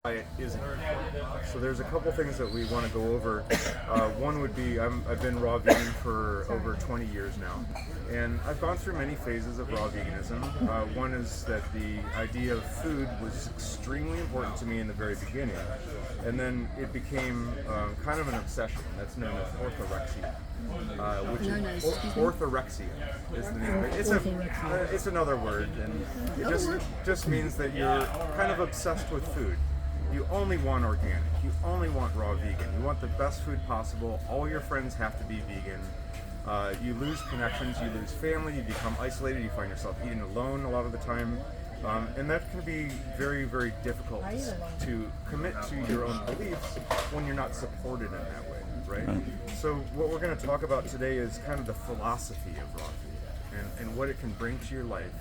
diet isn't. So there's a couple things that we want to go over. One would be I've been raw vegan for over 20 years now, and I've gone through many phases of raw veganism. One is that the idea of food was extremely important to me in the very beginning, and then it became kind of an obsession. That's known as orthorexia. Orthorexia is the name of it. It's another word, and it just means that you're kind of obsessed with food. You only want organic. You only want raw vegan. You want the best food possible. All your friends have to be vegan. You lose connections. You lose family. You become isolated. You find yourself eating alone a lot of the time. And that can be very, very difficult to commit to your own beliefs when you're not supported in that way, right? So what we're going to talk about today is kind of the philosophy of raw food and what it can bring to your life,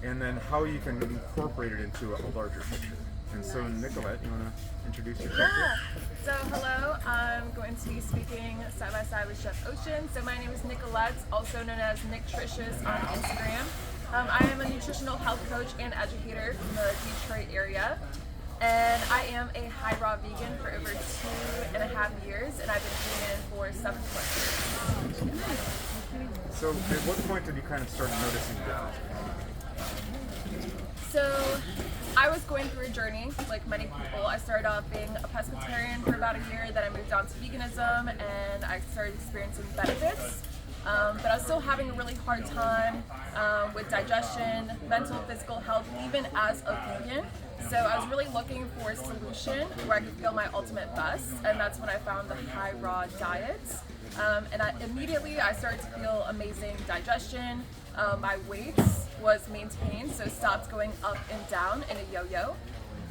and then how you can incorporate it into a larger picture. And so, Nicolette, you want to introduce yourself? Yeah. So, hello. I'm going to be speaking side by side with Chef Ocean. So, my name is Nicolette, also known as Nictricious on Instagram. I am a nutritional health coach and educator from the Detroit area. And I am a high raw vegan for over 2.5 years, and I've been vegan for 7 plus years. So, at what point did you kind of start noticing the difference? So, I was going through a journey, like many people. I started off being a pescatarian for about a year, then I moved on to veganism, and I started experiencing benefits. But I was still having a really hard time with digestion, mental, physical health, even as a vegan. So I was really looking for a solution where I could feel my ultimate best, and that's when I found the high raw diet. And immediately I started to feel amazing digestion. My weight was maintained, so stopped going up and down in a yo-yo.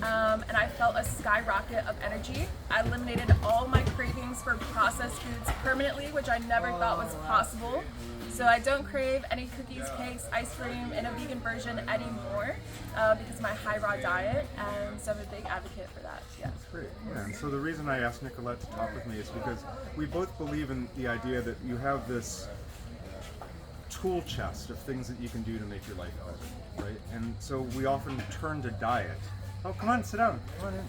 And I felt a skyrocket of energy. I eliminated all my cravings for processed foods permanently, which I never thought was possible. So I don't crave any cookies, cakes, ice cream in a vegan version anymore because of my high raw diet, and so I'm a big advocate for that. Yeah. That's great. Yeah. And so the reason I asked Nicolette to talk with me is because we both believe in the idea that you have this tool chest of things that you can do to make your life better, right? And so we often turn to diet. Oh, come on, sit down. Come on in.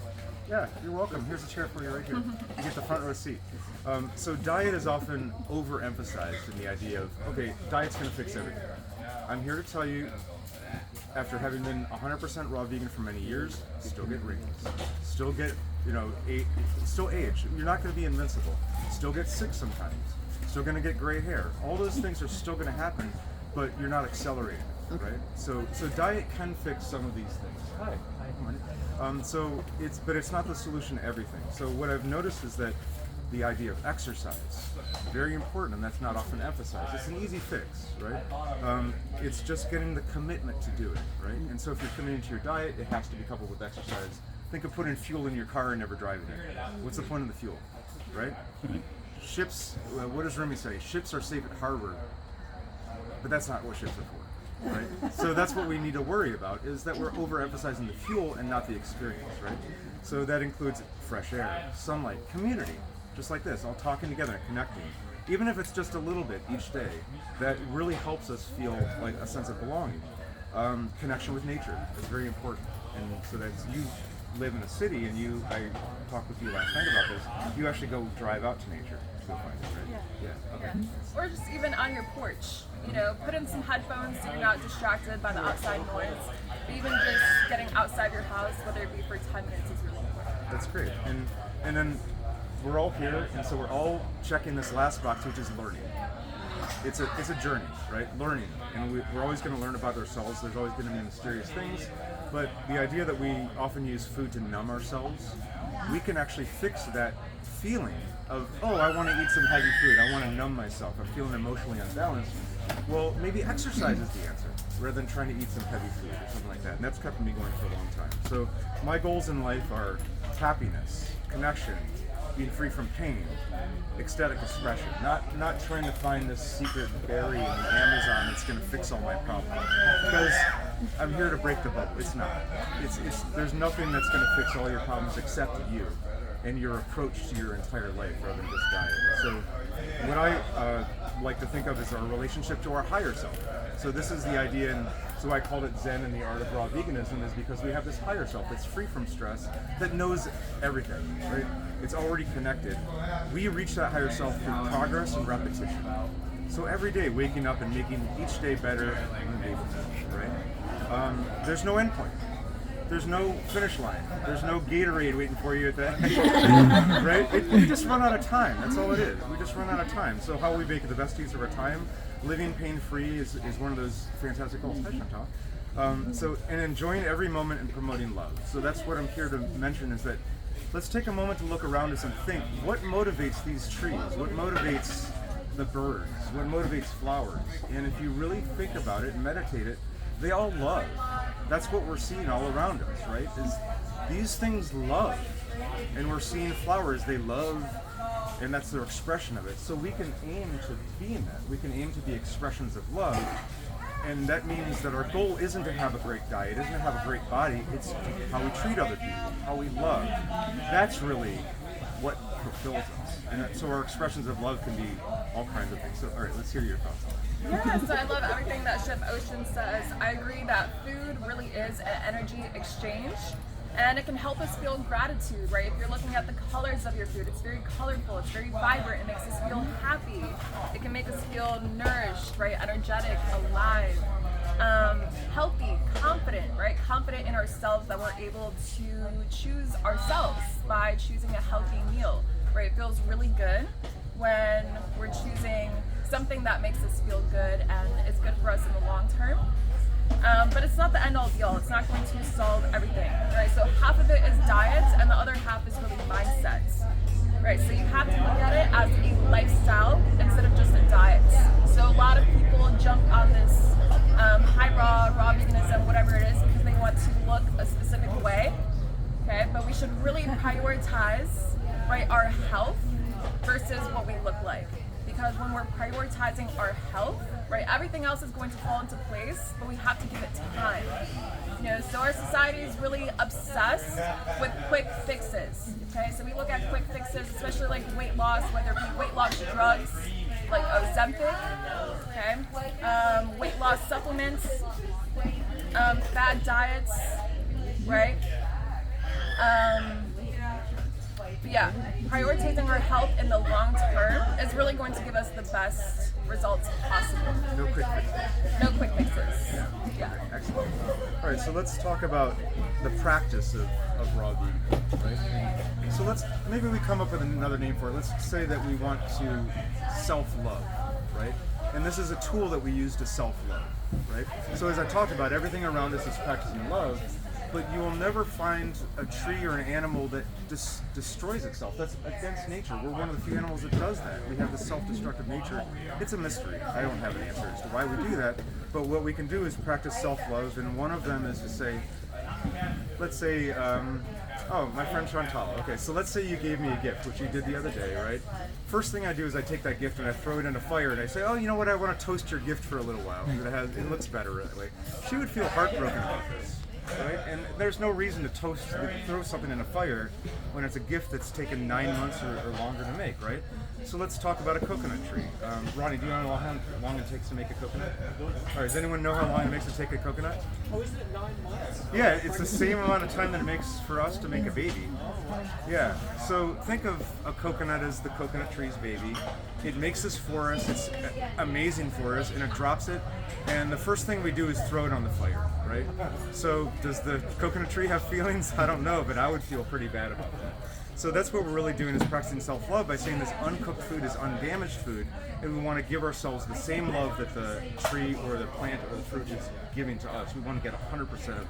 Yeah, you're welcome. Here's a chair for you right here. You get the front row seat. So diet is often overemphasized in the idea of, okay, diet's going to fix everything. I'm here to tell you, after having been 100% raw vegan for many years, still get wrinkles, still get, still age. You're not going to be invincible. Still get sick sometimes. Still going to get gray hair. All those things are still going to happen, but you're not accelerating it, right? So diet can fix some of these things. Hi. But it's not the solution to everything. So what I've noticed is that the idea of exercise, very important, and that's not often emphasized. It's an easy fix, right? It's just getting the commitment to do it, right? And so if you're committing to your diet, it has to be coupled with exercise. Think of putting fuel in your car and never driving it. What's the point of the fuel, right? Ships, what does Remy say? Ships are safe at harbor, but that's not what ships are for. Right? So that's what we need to worry about, is that we're overemphasizing the fuel and not the experience, right? So that includes fresh air, sunlight, community, just like this, all talking together and connecting. Even if it's just a little bit each day, that really helps us feel like a sense of belonging. Connection with nature is very important. And so that you live in a city, and I talked with you last night about this, you actually go drive out to nature to go find it, right? Yeah. Okay. Yeah. Or just even on your porch. Put in some headphones so you're not distracted by the outside noise. But even just getting outside your house, whether it be for 10 minutes, is really important. That's great. And then we're all here, and so we're all checking this last box, which is learning. It's a journey, right? Learning. And we're always going to learn about ourselves. There's always going to be mysterious things. But the idea that we often use food to numb ourselves, we can actually fix that feeling of, oh, I want to eat some heavy food. I want to numb myself. I'm feeling emotionally unbalanced. Well, maybe exercise is the answer, rather than trying to eat some heavy food or something like that. And that's kept me going for a long time. So my goals in life are happiness, connection, being free from pain, ecstatic expression. Not trying to find this secret berry in the Amazon that's going to fix all my problems. Because I'm here to break the bubble. It's not. There's nothing that's going to fix all your problems except you and your approach to your entire life rather than just diet. So what I like to think of as our relationship to our higher self. So this is the idea, and So I called it Zen and the Art of Raw Veganism is because we have this higher self that's free from stress, that knows everything, right? It's already connected. We reach that higher self through progress and repetition. So every day, waking up and making each day better than the day before, right? There's no end point. There's no finish line. There's no Gatorade waiting for you at the end, right? We just run out of time. That's all it is. We just run out of time. So how we make the best use of our time, living pain-free is one of those fantastic goals. Hi, Chantal. And enjoying every moment and promoting love. So that's what I'm here to mention is that let's take a moment to look around us and think, what motivates these trees? What motivates the birds? What motivates flowers? And if you really think about it and meditate it, they all love. That's what we're seeing all around us, right? Is these things love. And we're seeing flowers, they love, and that's their expression of it. So we can aim to be in that. We can aim to be expressions of love. And that means that our goal isn't to have a great diet, isn't to have a great body, it's how we treat other people, how we love. That's really what fulfills us. And so our expressions of love can be all kinds of things. So, all right, let's hear your thoughts on that. Yeah, so I love everything that Chef Ocean says. I agree that food really is an energy exchange, and it can help us feel gratitude, right? If you're looking at the colors of your food, it's very colorful, it's very vibrant, it makes us feel happy. It can make us feel nourished, right? Energetic, alive, healthy, confident, right? Confident in ourselves that we're able to choose ourselves by choosing a healthy meal, right? It feels really good when we're choosing something that makes us feel good and is good for us in the long term. But it's not the end all be all. It's not going to solve everything, right? So half of it is diets and the other half is really mindsets, right? So you have to look at it as a lifestyle instead of just a diet. So a lot of people jump on this high raw veganism, whatever it is, because they want to look a specific way, okay? But we should really prioritize, right, our health versus what we look like. Because when we're prioritizing our health, right, everything else is going to fall into place, but we have to give it time. You know, so our society is really obsessed with quick fixes. Okay, so we look at quick fixes, especially like weight loss, whether it be weight loss drugs like Ozempic, okay, weight loss supplements, fad diets, right? But yeah, prioritizing our health in the long term is really going to give us the best results possible. No quick fixes. No quick fixes. Yeah. Excellent. All right, so let's talk about the practice of raw vegan, right? So maybe we come up with another name for it. Let's say that we want to self-love, right? And this is a tool that we use to self-love, right? So as I talked about, everything around us is practicing love, but you will never find a tree or an animal that destroys itself. That's against nature. We're one of the few animals that does that. We have this self-destructive nature. It's a mystery. I don't have an answer as to why we do that, but what we can do is practice self-love, and one of them is to say, let's say, oh, my friend Chantal. Okay, so let's say you gave me a gift, which you did the other day, right? First thing I do is I take that gift and I throw it in a fire and I say, oh, you know what, I want to toast your gift for a little while. It looks better that way. She would feel heartbroken about this. Right? And there's no reason to throw something in a fire when it's a gift that's taken 9 months or longer to make, right? So let's talk about a coconut tree. Ronnie, do you know how long it takes to make a coconut? All right, does anyone know how long it makes to take a coconut? Oh, isn't it 9 months? Yeah, it's the same amount of time that it makes for us to make a baby. Yeah, so think of a coconut as the coconut tree's baby. It makes this for us, it's amazing for us, and it drops it, and the first thing we do is throw it on the fire, right? So does the coconut tree have feelings? I don't know, but I would feel pretty bad about that. So that's what we're really doing, is practicing self-love by saying this uncooked food is undamaged food, and we want to give ourselves the same love that the tree or the plant or the fruit is giving to us. We want to get 100% of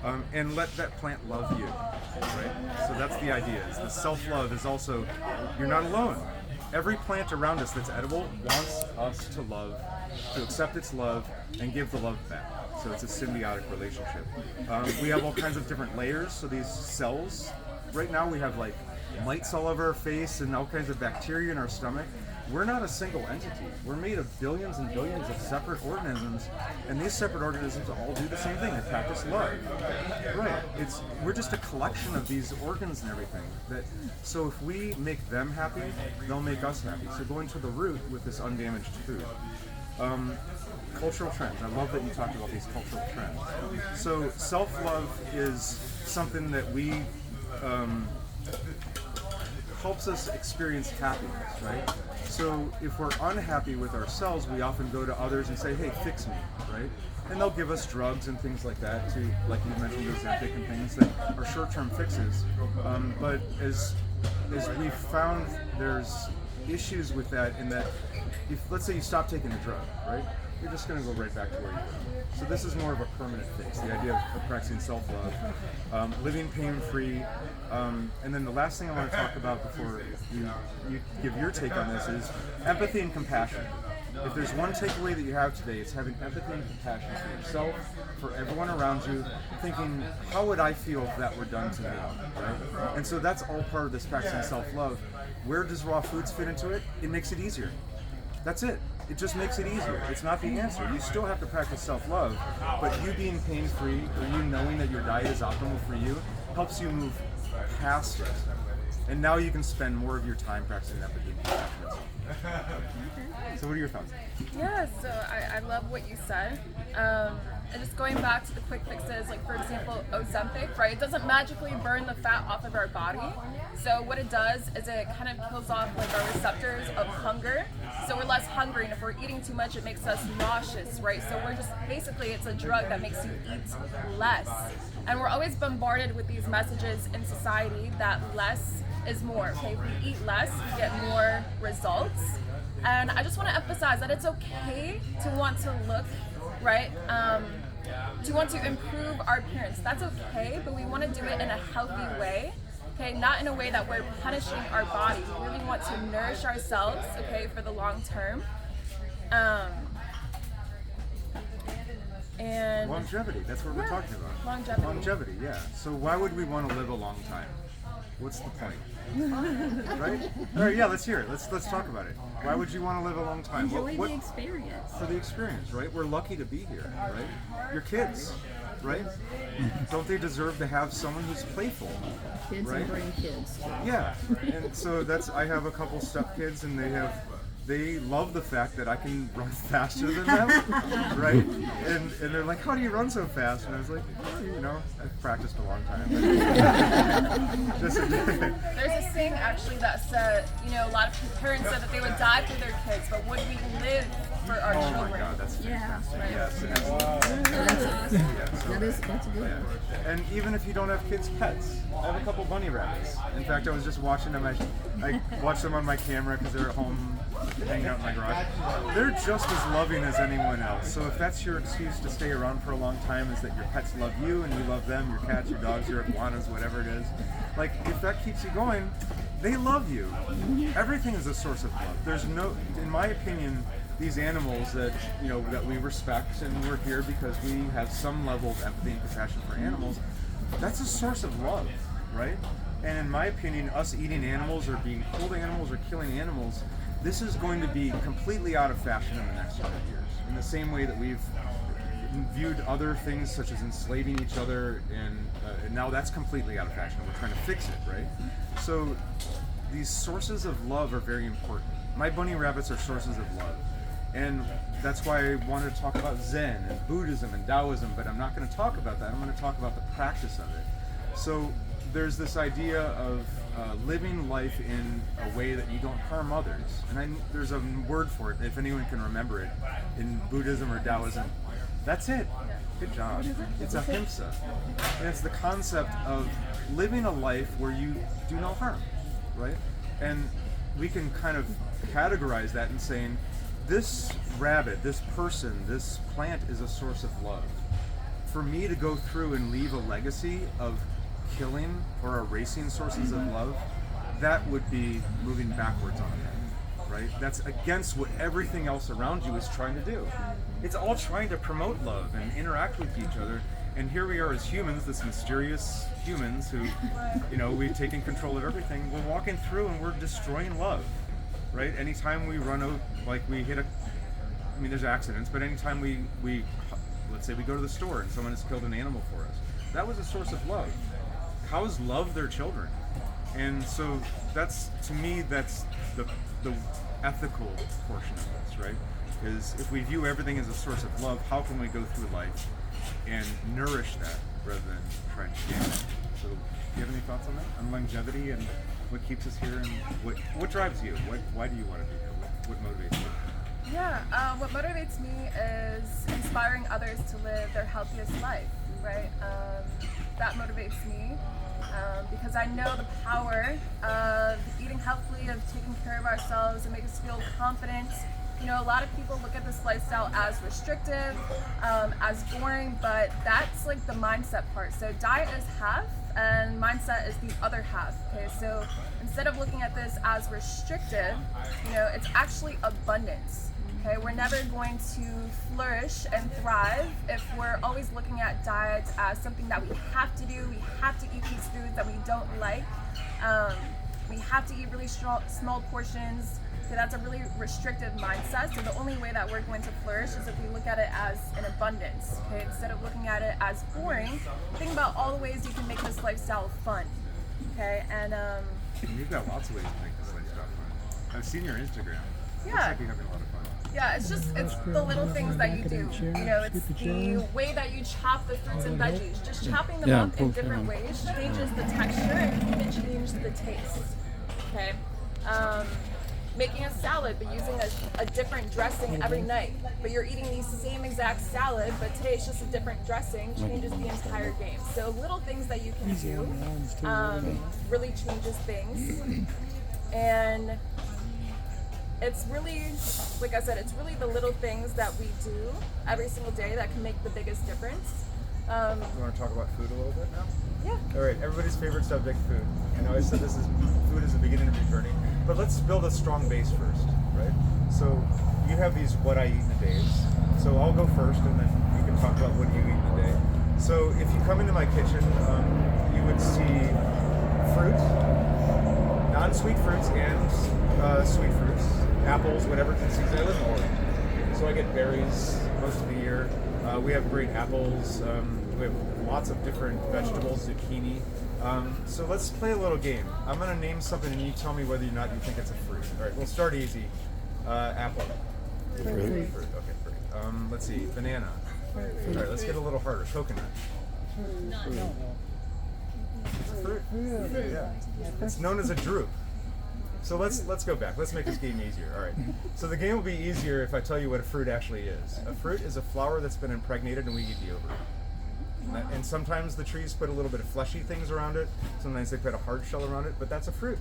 that. And let that plant love you, right? So that's the idea. Is the self-love is also, you're not alone. Every plant around us that's edible wants us to love, to accept its love, and give the love back. So it's a symbiotic relationship. We have all kinds of different layers, so these cells, right now we have like mites all over our face and all kinds of bacteria in our stomach. We're not a single entity. We're made of billions and billions of separate organisms, and these separate organisms all do the same thing. They practice love. Right. We're just a collection of these organs and everything. So if we make them happy, they'll make us happy. So going to the root with this undamaged food. Cultural trends. I love that you talked about these cultural trends. So self-love is something that we helps us experience happiness, right? So if we're unhappy with ourselves, we often go to others and say, hey, fix me, right? And they'll give us drugs and things like that to, like you mentioned, Ozempic and things that are short-term fixes. But as we've found, there's issues with that in that, if let's say you stop taking the drug, right? You're just going to go right back to where you were. So this is more of a permanent fix, the idea of practicing self-love, living pain-free, and then the last thing I want to talk about before you give your take on this is empathy and compassion. If there's one takeaway that you have today, it's having empathy and compassion for yourself, for everyone around you, thinking, how would I feel if that were done to me, right? And so that's all part of this practicing self-love. Where does raw foods fit into it? It makes it easier. That's it. It just makes it easier. It's not the answer. You still have to practice self-love, but you being pain-free or you knowing that your diet is optimal for you helps you move past it. And now you can spend more of your time practicing empathy and compassion. So what are your thoughts? Yeah, so I love what you said. And just going back to the quick fixes, like for example, Ozempic, right? It doesn't magically burn the fat off of our body. So what it does is it kind of kills off like our receptors of hunger. So we're less hungry, and if we're eating too much, it makes us nauseous, right? So we're just, basically it's a drug that makes you eat less. And we're always bombarded with these messages in society that less is more, okay? If we eat less, we get more results. And I just want to emphasize that it's okay to want to look, right? To want to improve our appearance. That's okay, but we want to do it in a healthy way, okay? Not in a way that we're punishing our body. We really want to nourish ourselves, okay, for the long term. And longevity, that's what we're talking about. Longevity, yeah. So why would we want to live a long time? What's the point? Right? All right, yeah, let's hear it. Let's talk about it. Why would you want to live a long time? Enjoy the experience. For the experience, right? We're lucky to be here, right? Your kids, right? Don't they deserve to have someone who's playful? Kids right? and grandkids too. Yeah, and so I have a couple stepkids, and they love the fact that I can run faster than them, right? And they're like, how do you run so fast? And I was like, well, I've practiced a long time. There's a saying actually that said, a lot of parents said that they would die for their kids, but would we live for our children? Oh my God, that's fantastic. Right. Yes, That's a good one. And even if you don't have kids, pets. I have a couple bunny rabbits. In fact, I was just watching them. I watched them on my camera because they're at home hanging out in my garage. They're just as loving as anyone else. So if that's your excuse to stay around for a long time, is that your pets love you and you love them, your cats, your dogs, your iguanas, whatever it is. Like, if that keeps you going, they love you. Everything is a source of love. There's no, in my opinion, these animals that that we respect, and we're here because we have some level of empathy and compassion for animals, that's a source of love, right? And in my opinion, us eating animals or being cruel to animals or killing animals, this is going to be completely out of fashion in the next 100 years. In the same way that we've viewed other things such as enslaving each other, and now that's completely out of fashion. We're trying to fix it, right? So these sources of love are very important. My bunny rabbits are sources of love. And that's why I wanted to talk about Zen and Buddhism and Taoism, but I'm not going to talk about that. I'm going to talk about the practice of it. So there's this idea of living life in a way that you don't harm others. And there's a word for it, if anyone can remember it, in Buddhism or Taoism. That's it. Good job. It's ahimsa. And it's the concept of living a life where you do no harm, right? And we can kind of categorize that in saying, this rabbit, this person, this plant is a source of love. For me to go through and leave a legacy of killing or erasing sources of love, that would be moving backwards on it, right? That's against what everything else around you is trying to do. It's all trying to promote love and interact with each other. And here we are as humans, this mysterious humans who, we've taken control of everything. We're walking through and we're destroying love. Right? Anytime we run out, like we hit there's accidents, but anytime let's say we go to the store and someone has killed an animal for us, that was a source of love. Cows love their children. And so to me, that's the ethical portion of this, right? Because if we view everything as a source of love, how can we go through life and nourish that rather than trying to gain it? So, do you have any thoughts on that? On longevity and what keeps us here, and what drives you? Why do you want to be here? What motivates you? Yeah, what motivates me is inspiring others to live their healthiest life, right? That motivates me because I know the power of eating healthily, of taking care of ourselves, and make us feel confident. You know, a lot of people look at this lifestyle as restrictive, as boring, but that's like the mindset part. So diet is half and mindset is the other half. Okay, so instead of looking at this as restrictive, you know, it's actually abundance. Okay, we're never going to flourish and thrive if we're always looking at diet as something that we have to do. We have to eat these foods that we don't like. We have to eat really small portions. So that's a really restrictive mindset. So the only way that we're going to flourish is if we look at it as an abundance. Okay, instead of looking at it as boring, think about all the ways you can make this lifestyle fun. Okay, and You've got lots of ways to make this lifestyle fun. I've seen your Instagram. Looks yeah. like you're having a lot of fun. Yeah, it's the little things that you do. You know, it's the way that you chop the fruits and veggies. Just chopping them up in different ways changes the texture and can even change the taste. Okay. Making a salad but using a different dressing every night. But you're eating the same exact salad, but today it's just a different dressing, changes the entire game. So little things that you can do really changes things. And it's really, like I said, it's really the little things that we do every single day that can make the biggest difference. You want to talk about food a little bit now? Yeah. All right, everybody's favorite subject, food. I know I said food is the beginning of your journey, but let's build a strong base first, right? So you have these what I eat in a day. So I'll go first, and then you can talk about what you eat in a day. So if you come into my kitchen, you would see fruit, non-sweet fruits and sweet fruits, apples, whatever in season. I live in Oregon, so I get berries most of the year. We have great apples. We have lots of different vegetables, zucchini. So let's play a little game. I'm going to name something and you tell me whether or not you think it's a fruit. All right, we'll start easy. Apple. Fruit. Okay, fruit. Let's see. Banana. All right, let's get a little harder. Coconut. No. It's a fruit. Yeah. It's known as a drupe. So let's go back. Let's make this game easier. All right. So the game will be easier if I tell you what a fruit actually is. A fruit is a flower that's been impregnated and we eat the ovary. And sometimes the trees put a little bit of fleshy things around it. Sometimes they put a hard shell around it, but that's a fruit.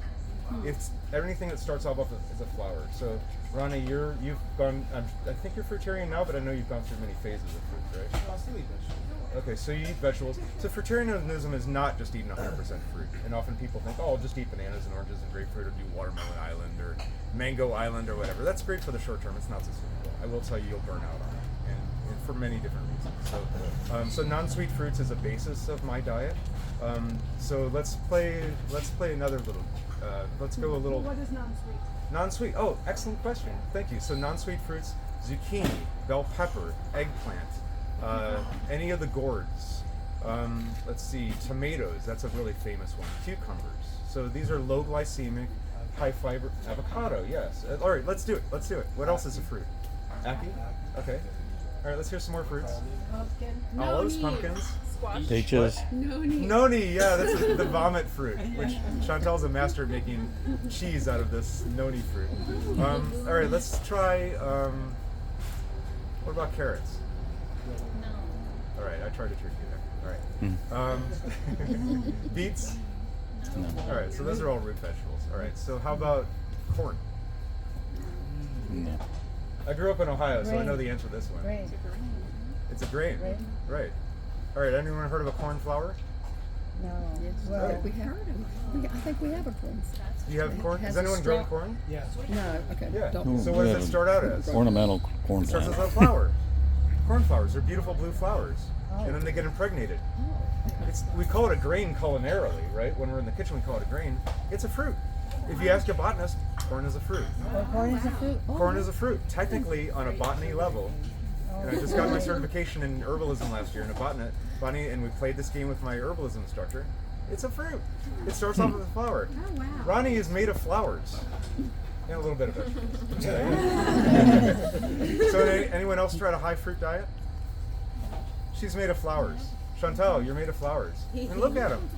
It's anything that starts off as a flower. So Ronnie, you've gone. I think you're fruitarian now, but I know you've gone through many phases of fruit, right? I'll still eat vegetables. Okay, so you eat vegetables. So fruitarianism is not just eating 100% fruit. And often people think, oh, I'll just eat bananas and oranges and grapefruit, or do watermelon island or mango island or whatever. That's great for the short term. It's not sustainable. I will tell you, you'll burn out on it, and for many different reasons. So non-sweet fruits is a basis of my diet. So let's play another little. Let's go a little. What is non-sweet? Non-sweet. Oh, excellent question. Thank you. So non-sweet fruits: zucchini, bell pepper, eggplant. Any of the gourds. Let's see, tomatoes, that's a really famous one. Cucumbers. So these are low glycemic, high fiber. Avocado, yes. All right, let's do it. What else is a fruit? Ackee? Okay. All right, let's hear some more fruits. Pumpkin. Olives, pumpkins. Squash. Peaches. Noni, yeah, that's the vomit fruit, which Chantel's a master at making cheese out of this noni fruit. All right, let's try, what about carrots? All right, I tried to trick you there. All right. Beets? No. All right, so those are all root vegetables. All right, so how about corn? No. I grew up in Ohio, so I know the answer to this one. Grain. It's a grain. Grain. Right. All right, anyone heard of a cornflower? No. Well, Well, we heard them. I think we have a corn. You have corn? Has Has a anyone grown straw- corn? yeah. No, okay. Yeah. Don't. So what We does have it start out as? Ornamental corn It starts as plant. a flower. Cornflowers are beautiful blue flowers, and then they get impregnated. We call it a grain culinarily, right? When we're in the kitchen, we call it a grain. It's a fruit. If you ask a botanist, corn is a fruit. corn is a fruit. Corn is a fruit, technically on a botany level. And I just got my certification in herbalism last year in a botany, and we played this game with my herbalism instructor. It's a fruit. It starts off with a flower. Oh, wow. Ronnie is made of flowers. And a little bit of vegetables. So anyone else tried a high fruit diet? She's made of flowers. Chantal, you're made of flowers. And look at them.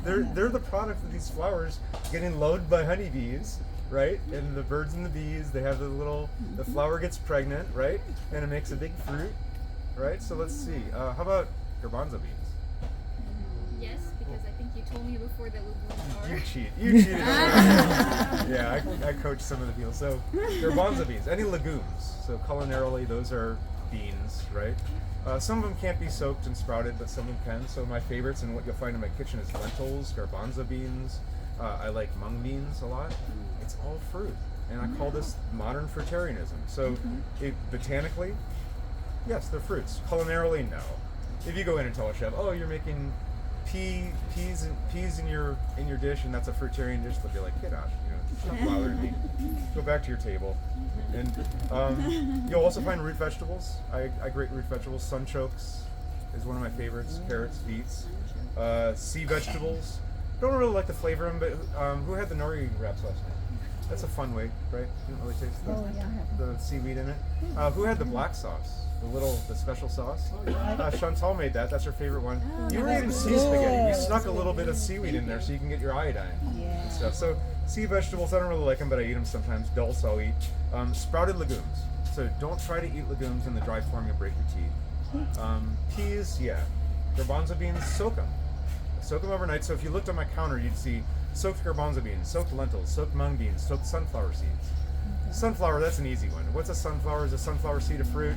They're the product of these flowers getting loaded by honeybees, right? And the birds and the bees, they have the flower gets pregnant, right? And it makes a big fruit, right? So let's see. How about garbanzo beans? Yes, because I think you told me before that legumes are. You cheated on me. Yeah, I coached some of the people. So garbanzo beans, any legumes. So culinarily, those are beans, right? Some of them can't be soaked and sprouted, but some of them can. So my favorites and what you'll find in my kitchen is lentils, garbanzo beans. I like mung beans a lot. It's all fruit, and I call this modern fruitarianism. So botanically, yes, they're fruits. Culinarily, no. If you go in and tell a chef, oh, you're making peas in your dish, and that's a fruitarian dish, they'll be like, get out, it's not bothering me. Go back to your table. And you'll also find root vegetables. I grate root vegetables. Sunchokes is one of my favorites. Carrots, beets, sea vegetables. Don't really like to flavor them, but who had the nori wraps last night? That's a fun way, right? You don't really taste the seaweed in it. Who had the black sauce? The special sauce? Chantal made that. That's her favorite one. You were eating sea spaghetti. You snuck a little bit of seaweed in there so you can get your iodine and stuff. So sea vegetables, I don't really like them, but I eat them sometimes. Dulse I'll eat. Sprouted legumes. So don't try to eat legumes in the dry form, you'll break your teeth. Peas, yeah. Garbanzo beans, soak them. Soak them overnight. So if you looked on my counter, you'd see soaked garbanzo beans, soaked lentils, soaked mung beans, soaked sunflower seeds. Sunflower, that's an easy one. What's a sunflower? Is a sunflower seed a fruit?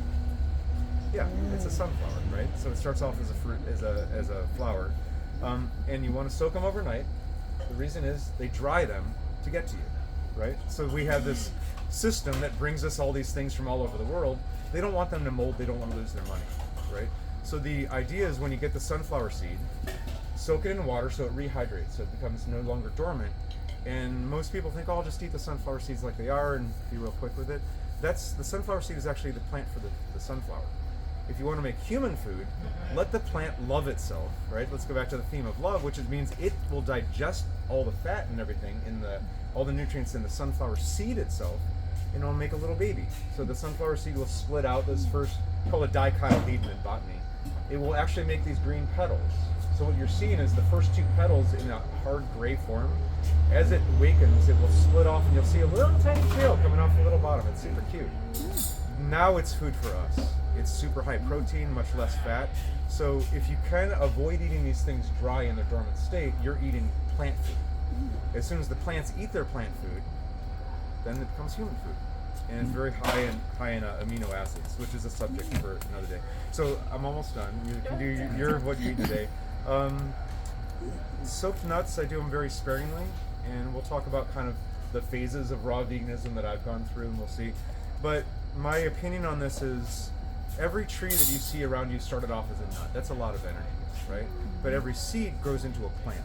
Yeah, it's a sunflower, right? So it starts off as a fruit, as a flower, and you want to soak them overnight. The reason is they dry them to get to you, right? So we have this system that brings us all these things from all over the world. They don't want them to mold. They don't want to lose their money, right? So the idea is when you get the sunflower seed, soak it in water so it rehydrates, so it becomes no longer dormant. And most people think, oh, I'll just eat the sunflower seeds like they are and be real quick with it. The sunflower seed is actually the plant for the sunflower. If you want to make human food, let the plant love itself, right? Let's go back to the theme of love, which means it will digest all the fat and everything all the nutrients in the sunflower seed itself, and it'll make a little baby. So the sunflower seed will split out those first, called a dicotyledon in botany. It will actually make these green petals. So what you're seeing is the first two petals in a hard gray form. As it awakens, it will split off, and you'll see a little tiny tail coming off the little bottom. It's super cute. Now it's food for us. It's super high protein, much less fat. So if you can avoid eating these things dry in their dormant state, you're eating plant food. As soon as the plants eat their plant food, then it becomes human food. And it's very high in amino acids, which is a subject for another day. So I'm almost done. You can do what you eat today. Soaked nuts, I do them very sparingly, and we'll talk about kind of the phases of raw veganism that I've gone through, and we'll see. But my opinion on this is every tree that you see around you started off as a nut. That's a lot of energy, right? But every seed grows into a plant.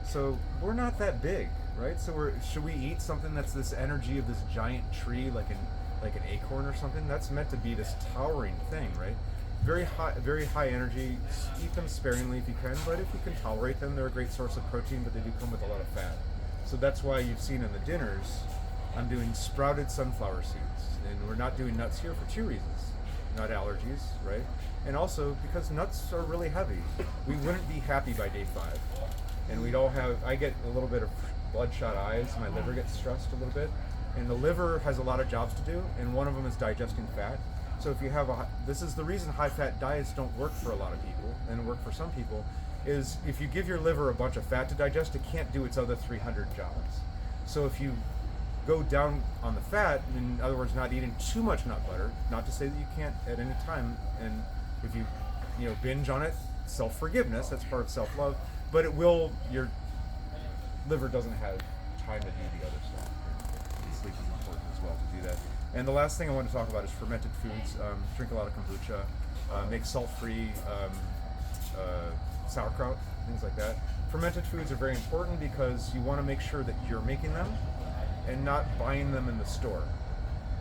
So we're not that big, right? So should we eat something that's this energy of this giant tree, like an acorn or something? That's meant to be this towering thing, right? Very high energy. Eat them sparingly if you can, but if you can tolerate them, they're a great source of protein, but they do come with a lot of fat. So that's why you've seen in the dinners, I'm doing sprouted sunflower seeds. And we're not doing nuts here for two reasons. Nut allergies, right? And also because nuts are really heavy. We wouldn't be happy by day 5. And I get a little bit of bloodshot eyes, my liver gets stressed a little bit. And the liver has a lot of jobs to do, and one of them is digesting fat. So if you have this is the reason high-fat diets don't work for a lot of people, and work for some people, is if you give your liver a bunch of fat to digest, it can't do its other 300 jobs. So if you go down on the fat, in other words, not eating too much nut butter, not to say that you can't at any time, and if you binge on it, self-forgiveness, that's part of self-love, but your liver doesn't have time to do the other stuff. And sleep is important as well to do that. And the last thing I want to talk about is fermented foods. Drink a lot of kombucha, make salt-free sauerkraut, things like that. Fermented foods are very important because you want to make sure that you're making them and not buying them in the store.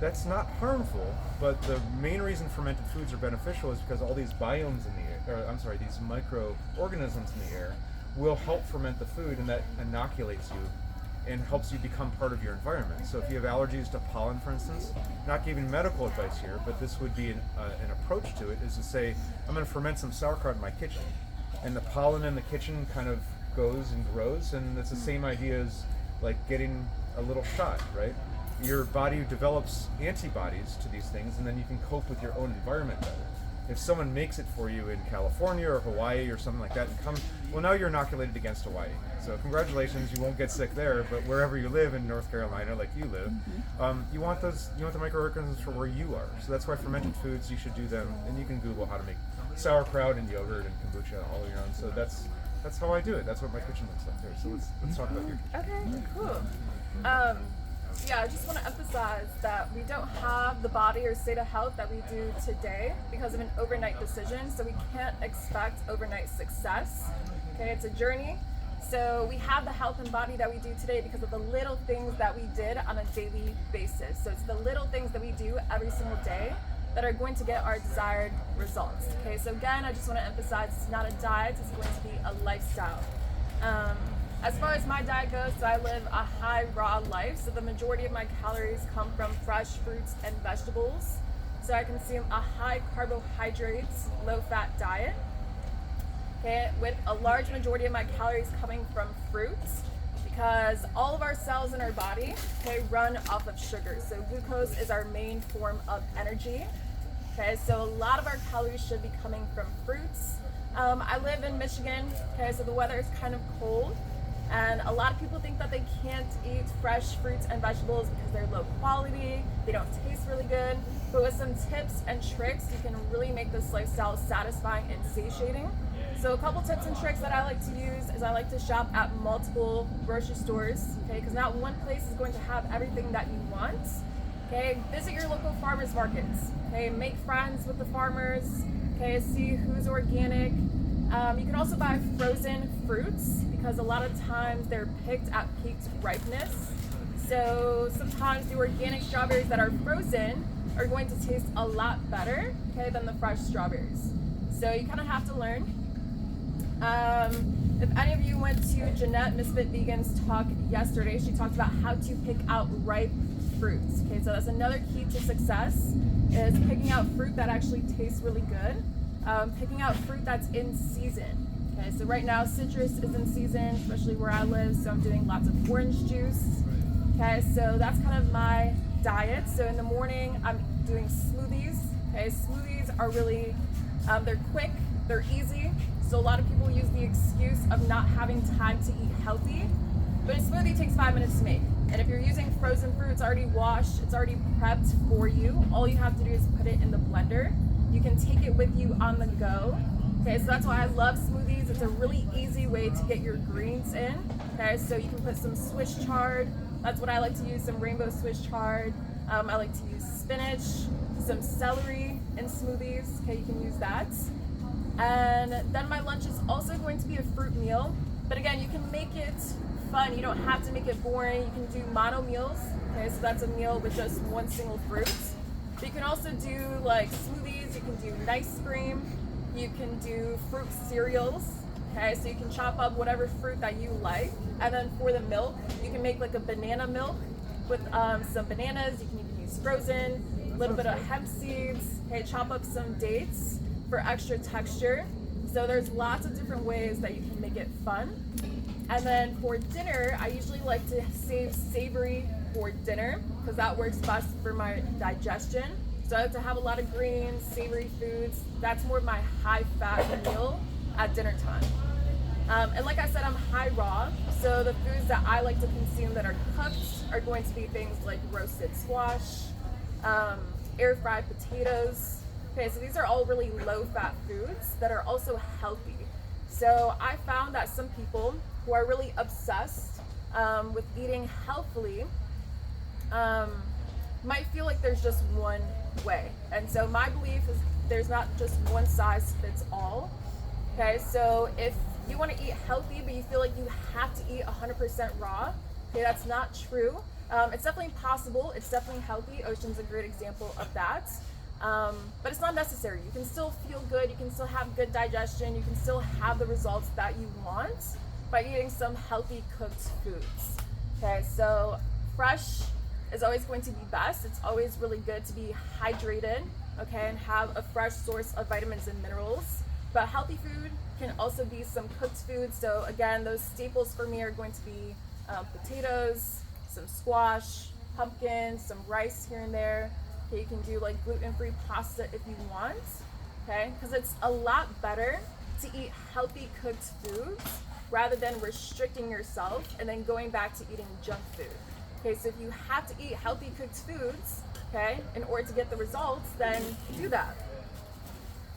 That's not harmful, but the main reason fermented foods are beneficial is because all these biomes in the air, these microorganisms in the air will help ferment the food, and that inoculates you and helps you become part of your environment. So if you have allergies to pollen, for instance, not giving medical advice here, but this would be an approach to it, is to say, I'm going to ferment some sauerkraut in my kitchen. And the pollen in the kitchen kind of goes and grows, and it's the same idea as like getting a little shot, right? Your body develops antibodies to these things, and then you can cope with your own environment better. If someone makes it for you in California or Hawaii or something like that, well, now you're inoculated against Hawaii. So congratulations, you won't get sick there. But wherever you live in North Carolina, like you live, you want the microorganisms for where you are. So that's why fermented foods, you should do them, and you can Google how to make sauerkraut and yogurt and kombucha all your own. So that's how I do it. That's what my kitchen looks like there. So let's talk about your kitchen. Okay, cool. Yeah, I just want to emphasize that we don't have the body or state of health that we do today because of an overnight decision, so we can't expect overnight success. Okay, it's a journey. So we have the health and body that we do today because of the little things that we did on a daily basis. So it's the little things that we do every single day that are going to get our desired results. Okay, so again, I just want to emphasize it's not a diet, it's going to be a lifestyle. As far as my diet goes, so I live a high raw life, so the majority of my calories come from fresh fruits and vegetables. So I consume a high carbohydrates, low fat diet. Okay, with a large majority of my calories coming from fruits, because all of our cells in our body, okay, run off of sugar. So glucose is our main form of energy. Okay, so a lot of our calories should be coming from fruits. I live in Michigan, okay, so the weather is kind of cold. And a lot of people think that they can't eat fresh fruits and vegetables because they're low quality, they don't taste really good. But with some tips and tricks, you can really make this lifestyle satisfying and satiating. So a couple tips and tricks that I like to use is I like to shop at multiple grocery stores, okay, because not one place is going to have everything that you want. Okay, visit your local farmers markets, okay, make friends with the farmers, okay, see who's organic. You can also buy frozen fruits because a lot of times they're picked at peaked ripeness. So sometimes the organic strawberries that are frozen are going to taste a lot better, okay, than the fresh strawberries. So you kind of have to learn. If any of you went to Jeanette Misfit Vegan's talk yesterday, she talked about how to pick out ripe fruits. Okay, so that's another key to success, is picking out fruit that actually tastes really good. Picking out fruit that's in season. Okay, so right now citrus is in season, especially where I live, so I'm doing lots of orange juice. Okay, so that's kind of my diet. So in the morning, I'm doing smoothies. Okay, smoothies are really, they're quick, they're easy. So a lot of people use the excuse of not having time to eat healthy, but a smoothie takes 5 minutes to make. And if you're using frozen fruit, it's already washed, it's already prepped for you. All you have to do is put it in the blender. You can take it with you on the go. Okay, so that's why I love smoothies. It's a really easy way to get your greens in. Okay, so you can put some Swiss chard. That's what I like to use, some rainbow Swiss chard. I like to use spinach, some celery in smoothies. Okay, you can use that. And then my lunch is also going to be a fruit meal. But again, you can make it fun. You don't have to make it boring. You can do mono meals. Okay, so that's a meal with just one single fruit. But you can also do like smoothies. You can do nice cream. You can do fruit cereals. Okay, so you can chop up whatever fruit that you like. And then for the milk, you can make like a banana milk with some bananas. You can even use frozen, a little bit of hemp seeds. Okay, chop up some dates for extra texture. So there's lots of different ways that you can make it fun. And then for dinner, I usually like to save savory for dinner because that works best for my digestion. So I like to have a lot of greens, savory foods. That's more of my high fat meal at dinner time. And like I said, I'm high raw. So the foods that I like to consume that are cooked are going to be things like roasted squash, air fried potatoes. Okay, so these are all really low-fat foods that are also healthy. So I found that some people who are really obsessed with eating healthily might feel like there's just one way. And so my belief is there's not just one size fits all. Okay, so if you want to eat healthy but you feel like you have to eat 100% raw, okay, that's not true. It's definitely possible. It's definitely healthy. Ocean's a great example of that. But it's not necessary. You can still feel good, you can still have good digestion, you can still have the results that you want by eating some healthy cooked foods. Okay, so fresh is always going to be best. It's always really good to be hydrated, okay, and have a fresh source of vitamins and minerals. But healthy food can also be some cooked food. So again, those staples for me are going to be potatoes, some squash, pumpkin, some rice here and there. Okay, you can do like gluten-free pasta if you want, okay? Because it's a lot better to eat healthy cooked foods rather than restricting yourself and then going back to eating junk food. Okay, so if you have to eat healthy cooked foods, okay, in order to get the results, then do that.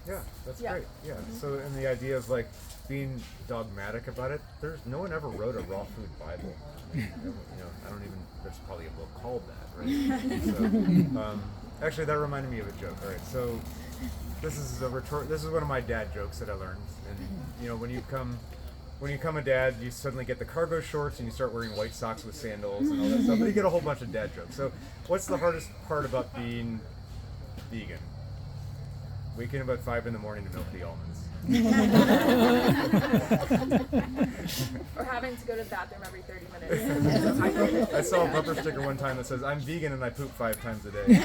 Yeah, that's Yeah. great. Yeah. So, and the idea of like being dogmatic about it, no one ever wrote a raw food Bible. You know, I don't even. There's probably a book called that, right? So, actually, that reminded me of a joke. All right, so this is This is one of my dad jokes that I learned. And you know, when you become a dad, you suddenly get the cargo shorts and you start wearing white socks with sandals and all that stuff. But you get a whole bunch of dad jokes. So, what's the hardest part about being vegan? Waking up at 5 in the morning to milk the almonds. Or having to go to the bathroom every 30 minutes. I saw a bumper sticker one time that says, "I'm vegan and I poop 5 times a day."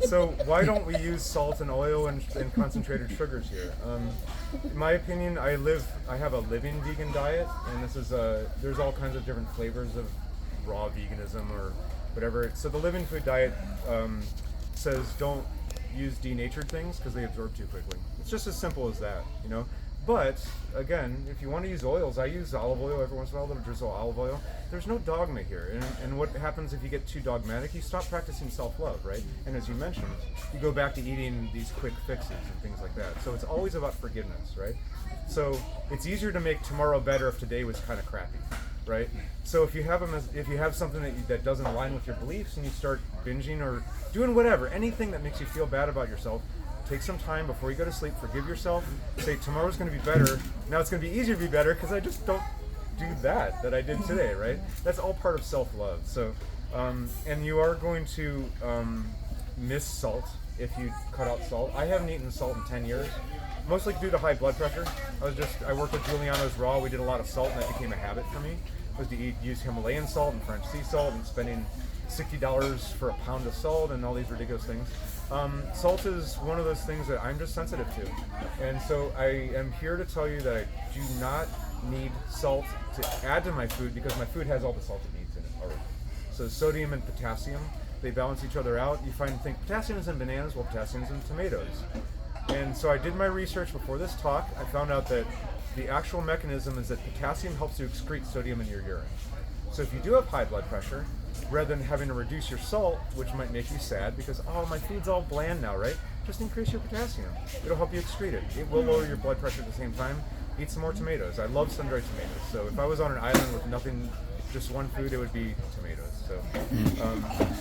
So why don't we use salt and oil and concentrated sugars here? In my opinion, I have a living vegan diet, and this is there's all kinds of different flavors of raw veganism or whatever. So the living food diet says don't use denatured things because they absorb too quickly. It's just as simple as that, you know. But again, if you want to use oils, I use olive oil every once in a while, a little drizzle of olive oil. There's no dogma here, and what happens if you get too dogmatic? You stop practicing self-love, right? And as you mentioned, you go back to eating these quick fixes and things like that. So it's always about forgiveness, right? So it's easier to make tomorrow better if today was kind of crappy, right? So if you have something that doesn't align with your beliefs and you start binging or doing whatever, anything that makes you feel bad about yourself, take some time before you go to sleep, forgive yourself, say tomorrow's going to be better. Now it's going to be easier to be better because I just don't do that I did today, right? That's all part of self-love. So, and you are going to miss salt if you cut out salt. I haven't eaten salt in 10 years, mostly due to high blood pressure. I worked with Giuliano's Raw. We did a lot of salt, and that became a habit for me. Was to use Himalayan salt and French sea salt, and spending $60 for a pound of salt and all these ridiculous things. Salt is one of those things that I'm just sensitive to, and so I am here to tell you that I do not need salt to add to my food because my food has all the salt it needs in it already. So sodium and potassium, they balance each other out. You think potassium is in bananas, well, potassium is in tomatoes. And so I did my research before this talk. I found out that the actual mechanism is that potassium helps you excrete sodium in your urine. So if you do have high blood pressure, rather than having to reduce your salt, which might make you sad because, oh, my food's all bland now, right? Just increase your potassium. It'll help you excrete it. It will lower your blood pressure at the same time. Eat some more tomatoes. I love sun-dried tomatoes. So if I was on an island with nothing, just one food, it would be tomatoes. So,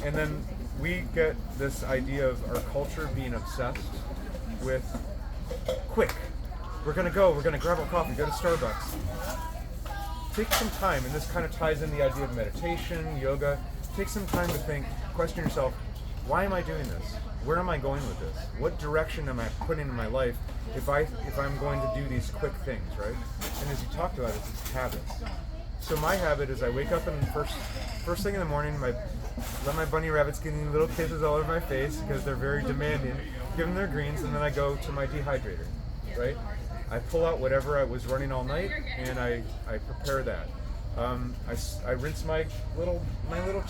and then we get this idea of our culture being obsessed with quick. We're gonna grab our coffee, go to Starbucks. Take some time, and this kind of ties in the idea of meditation, yoga. Take some time to think, question yourself, why am I doing this? Where am I going with this? What direction am I putting in my life if I'm going to do these quick things, right? And as you talked about, it's habits. So my habit is I wake up and first thing in the morning, let my bunny rabbits give me little kisses all over my face because they're very demanding. Give them their greens, and then I go to my dehydrator, right? I pull out whatever I was running all night, and I prepare that. I rinse my little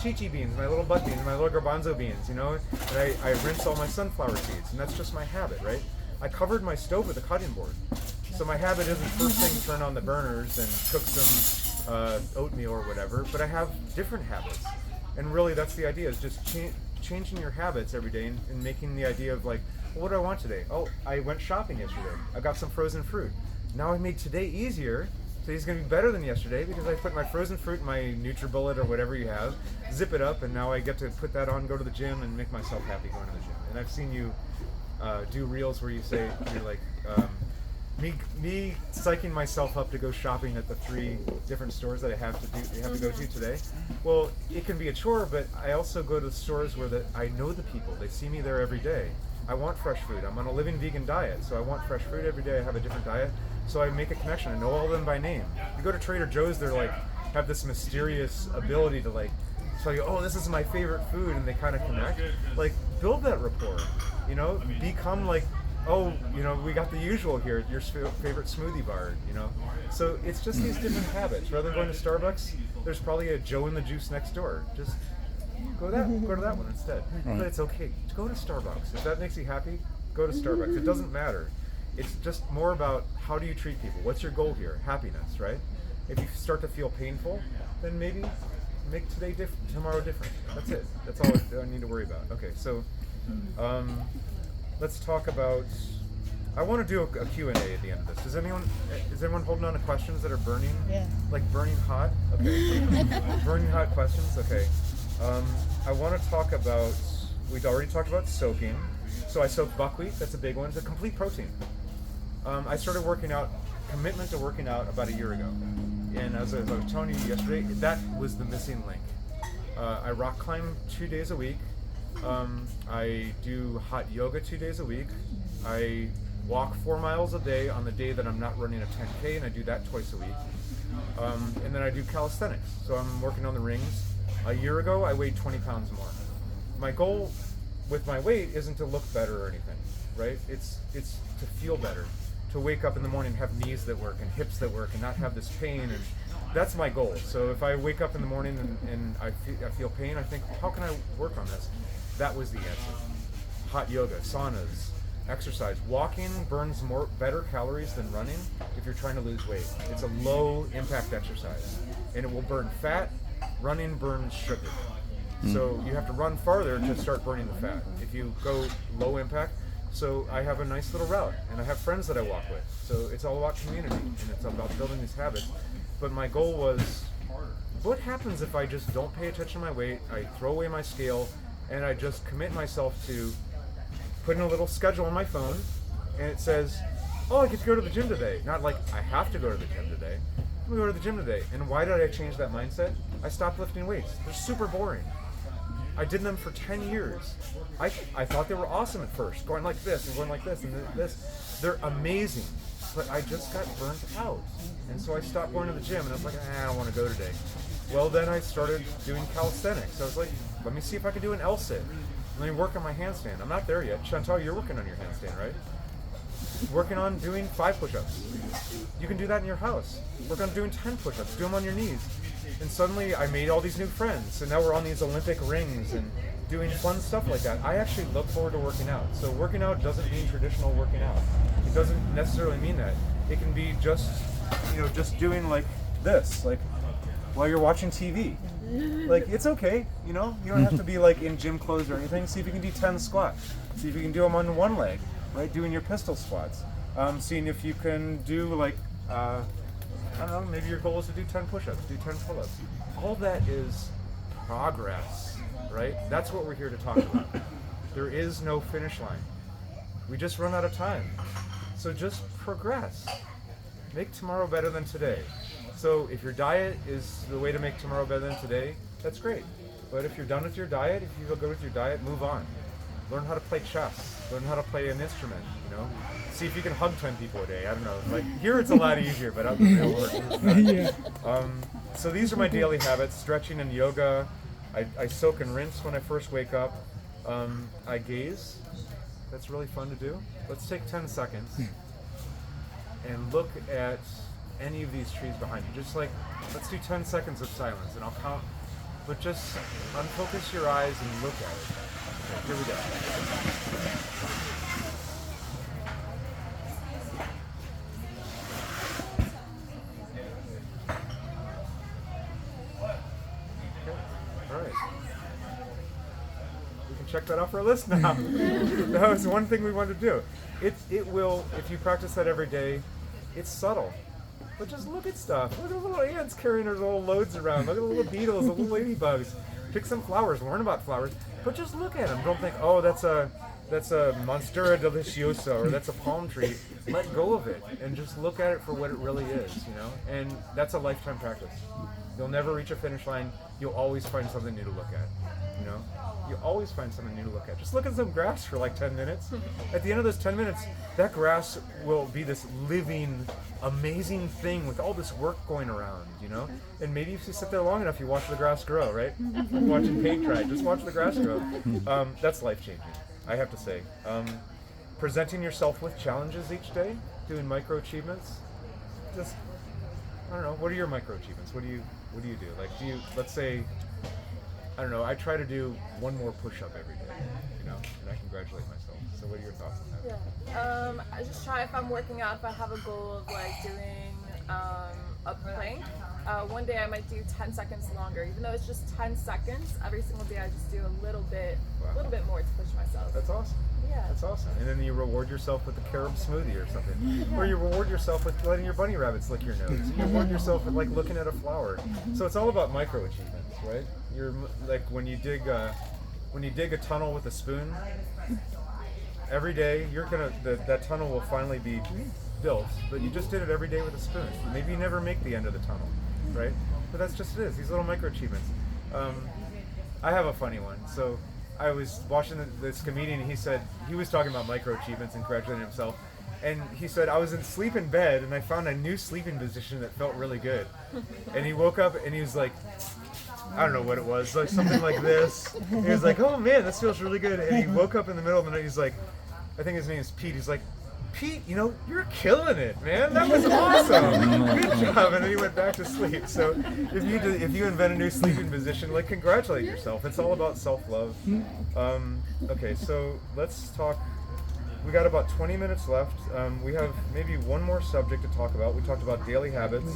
chichi beans, my little butt beans, my little garbanzo beans, you know, and I rinse all my sunflower seeds, and that's just my habit, right? I covered my stove with a cutting board, so my habit isn't first thing turn on the burners and cook some oatmeal or whatever, but I have different habits, and really that's the idea, is just changing your habits every day and making the idea of like, well, what do I want today? Oh, I went shopping yesterday. I got some frozen fruit. Now I made today easier. Today's going to be better than yesterday because I put my frozen fruit in my NutriBullet or whatever you have, zip it up, and now I get to put that on, go to the gym, and make myself happy going to the gym. And I've seen you do reels where you say, you're like, me psyching myself up to go shopping at the 3 different stores that I have to go to today. Well, it can be a chore, but I also go to the stores where I know the people. They see me there every day. I want fresh food. I'm on a living vegan diet, so I want fresh food every day. I have a different diet. So I make a connection. I know all of them by name. You go to Trader Joe's, they're like, have this mysterious ability to like tell you, oh, this is my favorite food, and they kind of connect. Like, build that rapport, you know? Become like, oh, you know, we got the usual here, your favorite smoothie bar, you know? So it's just these different habits. Rather than going to Starbucks, there's probably a Joe and the Juice next door. Just go to that one instead. Right. But it's okay. Go to Starbucks. If that makes you happy, go to Starbucks. It doesn't matter. It's just more about how do you treat people. What's your goal here? Happiness, right? If you start to feel painful, then maybe make today different, tomorrow different. That's it. That's all I need to worry about. Okay, so let's talk about. I want to do a Q&A at the end of this. Is anyone holding on to questions that are burning? Yeah. Like burning hot? Okay. Burning hot questions? Okay. I want to talk about. We've already talked about soaking. So I soak buckwheat. That's a big one. It's a complete protein. I started working out. Commitment to working out about a year ago. And as I was telling you yesterday, that was the missing link. I rock climb 2 days a week. I do hot yoga 2 days a week. I walk 4 miles a day on the day that I'm not running a 10K, and I do that twice a week. And then I do calisthenics. So I'm working on the rings. A year ago, I weighed 20 pounds more. My goal with my weight isn't to look better or anything, right? It's to feel better. To wake up in the morning and have knees that work and hips that work and not have this pain, and that's my goal. So if I wake up in the morning and I feel pain, I think, how can I work on this? That was the answer. Hot yoga, saunas, exercise. Walking burns better calories than running if you're trying to lose weight. It's a low impact exercise, and it will burn fat. Running burns sugar. So you have to run farther to start burning the fat. If you go low impact, so I have a nice little route, and I have friends that I walk with. So it's all about community, and it's about building these habits. But my goal was, what happens if I just don't pay attention to my weight, I throw away my scale, and I just commit myself to putting a little schedule on my phone, and it says, oh, I get to go to the gym today. Not like I have to go to the gym today. I'm gonna go to the gym today. And why did I change that mindset? I stopped lifting weights. They're super boring. I did them for 10 years. I thought they were awesome at first, going like this and going like this and this. They're amazing, but I just got burnt out. And so I stopped going to the gym, and I was like, I don't want to go today. Well, then I started doing calisthenics. I was like, let me see if I can do an L-sit. Let me work on my handstand. I'm not there yet. Chantal, you're working on your handstand, right? Working on doing 5 push-ups. You can do that in your house. Work on doing 10 push-ups. Do them on your knees. And suddenly I made all these new friends. So now we're on these Olympic rings and doing fun stuff like that. I actually look forward to working out. So working out doesn't mean traditional working out. It doesn't necessarily mean that. It can be just, just doing like this, like while you're watching TV. Like, it's okay, you don't have to be like in gym clothes or anything. See if you can do 10 squats. See if you can do them on one leg, right? Doing your pistol squats. Seeing if you can do like, I don't know, maybe your goal is to do 10 push-ups, do 10 pull-ups. All that is progress, right? That's what we're here to talk about. There is no finish line. We just run out of time. So just progress. Make tomorrow better than today. So if your diet is the way to make tomorrow better than today, that's great. But if you're done with your diet, if you feel good with your diet, move on. Learn how to play chess. Learn how to play an instrument, See if you can hug 10 people a day. I don't know. Like, here it's a lot easier, but out in the real world, it's not. So these are my daily habits: stretching and yoga. I soak and rinse when I first wake up. I gaze. That's really fun to do. Let's take 10 seconds and look at any of these trees behind you. Just like, let's do 10 seconds of silence, and I'll count. But just unfocus your eyes and look at it. Okay, here we go. Check that off our list now. That was one thing we wanted to do. It will, if you practice that every day, it's subtle. But just look at stuff. Look at the little ants carrying their little loads around. Look at the little beetles, the little ladybugs. Pick some flowers, learn about flowers, but just look at them. Don't think, oh, that's a that's a Monstera Deliciosa, or that's a palm tree. Let go of it and just look at it for what it really is, you know? And that's a lifetime practice. You'll never reach a finish line. You'll always find something new to look at, you know? You always find something new to look at. Just look at some grass for like 10 minutes. At the end of those 10 minutes, that grass will be this living, amazing thing with all this work going around, you know? And maybe if you sit there long enough, you watch the grass grow, right? Watching paint dry, just watch the grass grow. That's life-changing, I have to say. Presenting yourself with challenges each day, doing micro-achievements. Just, I don't know, what are your micro-achievements? What do you do? Like, let's say, I don't know, I try to do one more push-up every day, you know, and I congratulate myself. So what are your thoughts on that? Yeah. I just try, if I'm working out, if I have a goal of like doing a plank, one day I might do 10 seconds longer. Even though it's just 10 seconds, every single day I just do a little bit more to push myself. That's awesome. Yeah. That's awesome. And then you reward yourself with a carob smoothie or something. Or you reward yourself with letting your bunny rabbits lick your nose. You reward yourself with like looking at a flower. So it's all about micro achievements, right? You're like when you dig a tunnel with a spoon, every day you're gonna that tunnel will finally be built, but you just did it every day with a spoon. Maybe you never make the end of the tunnel, right? But that's just it is, these little micro achievements. I have a funny one. So I was watching this comedian, and he was talking about micro achievements and congratulating himself. And he said, I was asleep in bed and I found a new sleeping position that felt really good. And he woke up and he was like, I don't know what it was, like something like this. And he was like, oh man, this feels really good. And he woke up in the middle of the night, he's like, I think his name is Pete. He's like, Pete, you know, you're killing it, man. That was awesome. Good job. And then he went back to sleep. So if you invent a new sleeping position, like congratulate yourself. It's all about self-love. Okay, so let's talk. We got about 20 minutes left. We have maybe one more subject to talk about. We talked about daily habits.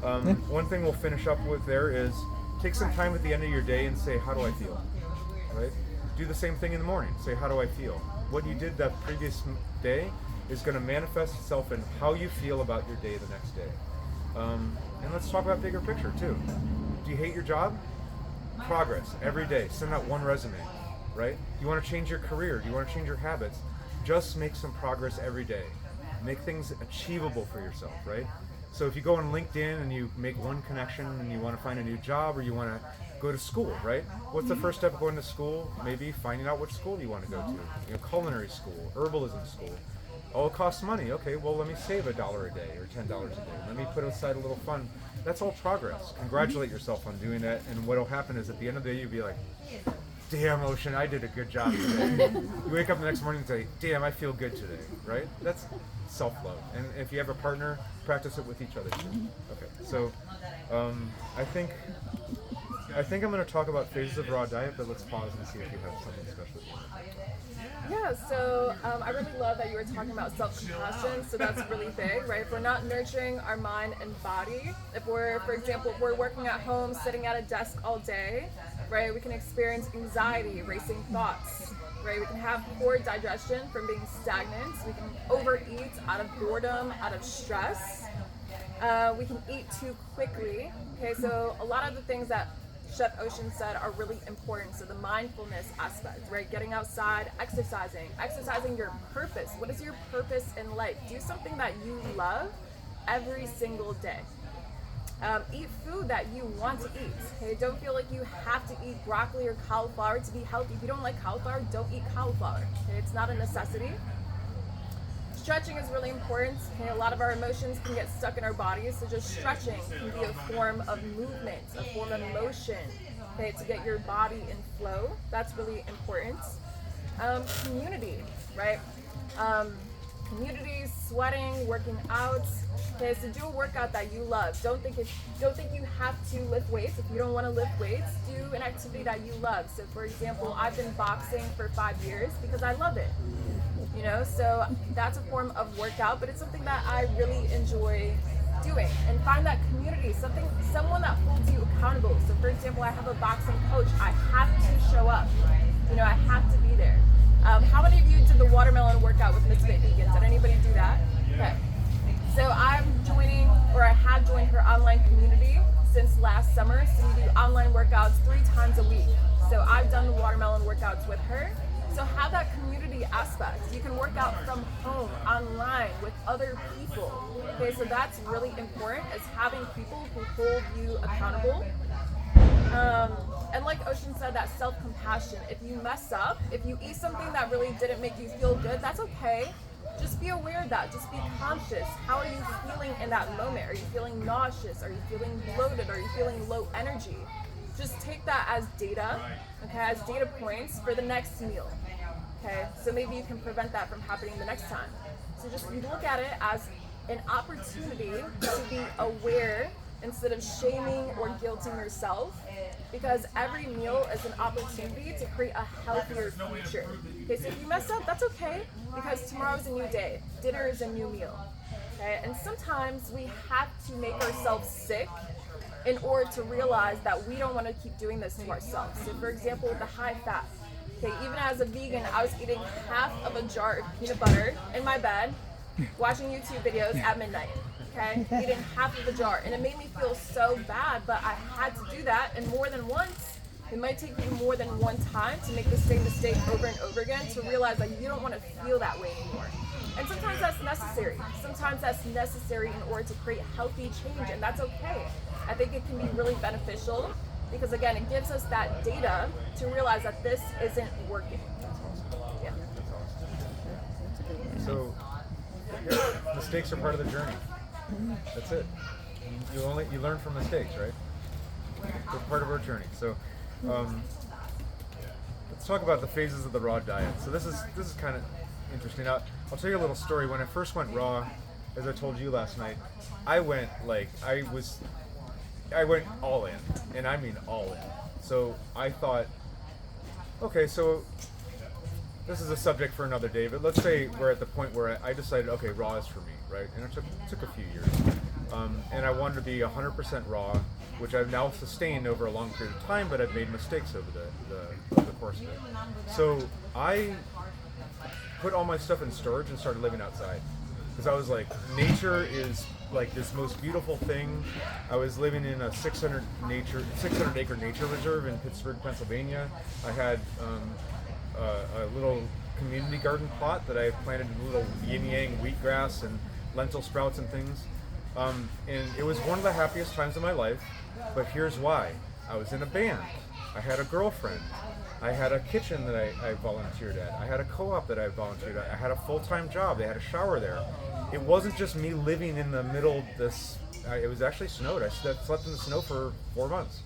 One thing we'll finish up with there is take some time at the end of your day and say, how do I feel? Right? Do the same thing in the morning. Say, how do I feel? What you did that previous day is going to manifest itself in how you feel about your day the next day. And let's talk about bigger picture too. Do you hate your job? Progress every day. Send out one resume, right? You want to change your career? Do you want to change your habits? Just make some progress every day. Make things achievable for yourself, right? So if you go on LinkedIn and you make one connection and you want to find a new job or you want to go to school, right? What's the first step of going to school? Maybe finding out which school you want to go to. You know, culinary school, herbalism school. Oh, it costs money. Okay, well, let me save $1 a day or $10 a day. Let me put aside a little fun. That's all progress. Congratulate yourself on doing that. And what will happen is at the end of the day, you'll be like, damn, Ocean, I did a good job today. You wake up the next morning and say, damn, I feel good today, right? That's self-love. And if you have a partner, practice it with each other too. Okay, so I think I'm going to talk about phases of raw diet, but let's pause and see if you have something special. Yeah, so I really love that you were talking about self-compassion, so that's really big, right? If we're not nurturing our mind and body, if we're, for example, if we're working at home, sitting at a desk all day, right, we can experience anxiety, racing thoughts, right? We can have poor digestion from being stagnant. We can overeat out of boredom, out of stress. We can eat too quickly. Okay, so a lot of the things that Chef Ocean said are really important. So the mindfulness aspect, right? Getting outside, exercising your purpose. What is your purpose in life? Do something that you love every single day. Eat food that you want to eat. Okay, don't feel like you have to eat broccoli or cauliflower to be healthy. If you don't like cauliflower, don't eat cauliflower. Okay, it's not a necessity. Stretching is really important. Okay, a lot of our emotions can get stuck in our bodies, so just stretching can be a form of movement, a form of motion, okay, to get your body in flow. That's really important. Community, right? Community, sweating, working out. Okay, so do a workout that you love. Don't think you have to lift weights. If you don't want to lift weights, do an activity that you love. So for example, I've been boxing for 5 years because I love it. You know, so that's a form of workout, but it's something that I really enjoy doing. And find that community, someone that holds you accountable. So for example, I have a boxing coach. I have to show up. You know, I have to be there. How many of you did the watermelon workout with Misfit Vegans? Did anybody do that? Okay. So I have joined her online community since last summer. So we do online workouts 3 times a week. So I've done the watermelon workouts with her. So have that community aspect. You can work out from home, online, with other people. Okay, so that's really important, is having people who hold you accountable. And like Ocean said, that self-compassion. If you mess up, if you eat something that really didn't make you feel good, that's okay. Just be aware of that. Just be conscious. How are you feeling in that moment? Are you feeling nauseous? Are you feeling bloated? Are you feeling low energy? Just take that as data, okay, as data points for the next meal. Okay, so maybe you can prevent that from happening the next time. So just look at it as an opportunity to be aware instead of shaming or guilting yourself, because every meal is an opportunity to create a healthier future. Okay, so if you mess up, that's okay, because tomorrow's a new day. Dinner is a new meal. Okay, and sometimes we have to make ourselves sick in order to realize that we don't want to keep doing this to ourselves. So for example, with the high fat. Okay, even as a vegan, I was eating half of a jar of peanut butter in my bed, watching YouTube videos at midnight. Okay, eating half of a jar, and it made me feel so bad, but I had to do that, and more than once. It might take you more than one time to make the same mistake over and over again to realize that you don't want to feel that way anymore. And sometimes that's necessary. Sometimes that's necessary in order to create healthy change, and that's okay. I think it can be really beneficial because, again, it gives us that data to realize that this isn't working. Yeah. So, yeah, mistakes are part of the journey. That's it. You learn from mistakes, right? They're part of our journey. So, let's talk about the phases of the raw diet. So this is kind of interesting. I'll tell you a little story. When I first went raw, as I told you last night, I went all in, and I mean all in. So I thought, okay, so this is a subject for another day, but let's say we're at the point where I decided, okay, raw is for me, right? And it took a few years. And I wanted to be 100% raw, which I've now sustained over a long period of time, but I've made mistakes over the course of it. So I put all my stuff in storage and started living outside. Because I was like, nature is like this most beautiful thing. I was living in a 600 acre nature reserve in Pittsburgh, Pennsylvania. I had a little community garden plot that I planted little yin yang wheatgrass and lentil sprouts and things. And it was one of the happiest times of my life, but here's why. I was in a band. I had a girlfriend. I had a kitchen that I volunteered at. I had a co-op that I volunteered at. I had a full-time job. They had a shower there. It wasn't just me living in the middle of this. It was actually snowed. I slept in the snow for 4 months.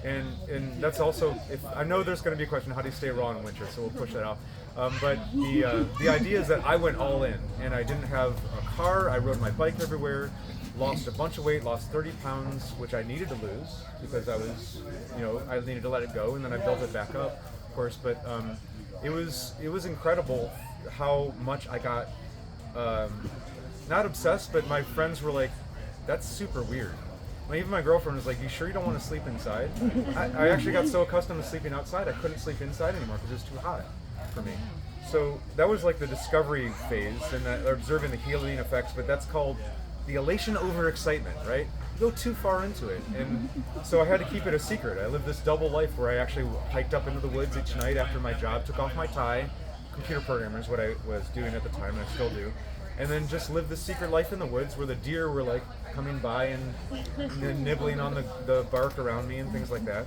And that's also, I know there's going to be a question, how do you stay raw in winter? So we'll push that out. But the idea is that I went all in, and I didn't have a car. I rode my bike everywhere, lost a bunch of weight, lost 30 pounds, which I needed to lose because I needed to let it go, and then I built it back up, of course. But it was incredible how much I got, not obsessed, but my friends were like, that's super weird. Even my girlfriend was like, you sure you don't want to sleep inside? I actually got so accustomed to sleeping outside, I couldn't sleep inside anymore because it was too hot for me. So that was like the discovery phase and observing the healing effects, but that's called the elation over excitement, right? You go too far into it. And so I had to keep it a secret. I lived this double life where I actually hiked up into the woods each night after my job, took off my tie. Computer programmer is what I was doing at the time, and I still do. And then just lived this secret life in the woods where the deer were like coming by and nibbling on the bark around me and things like that.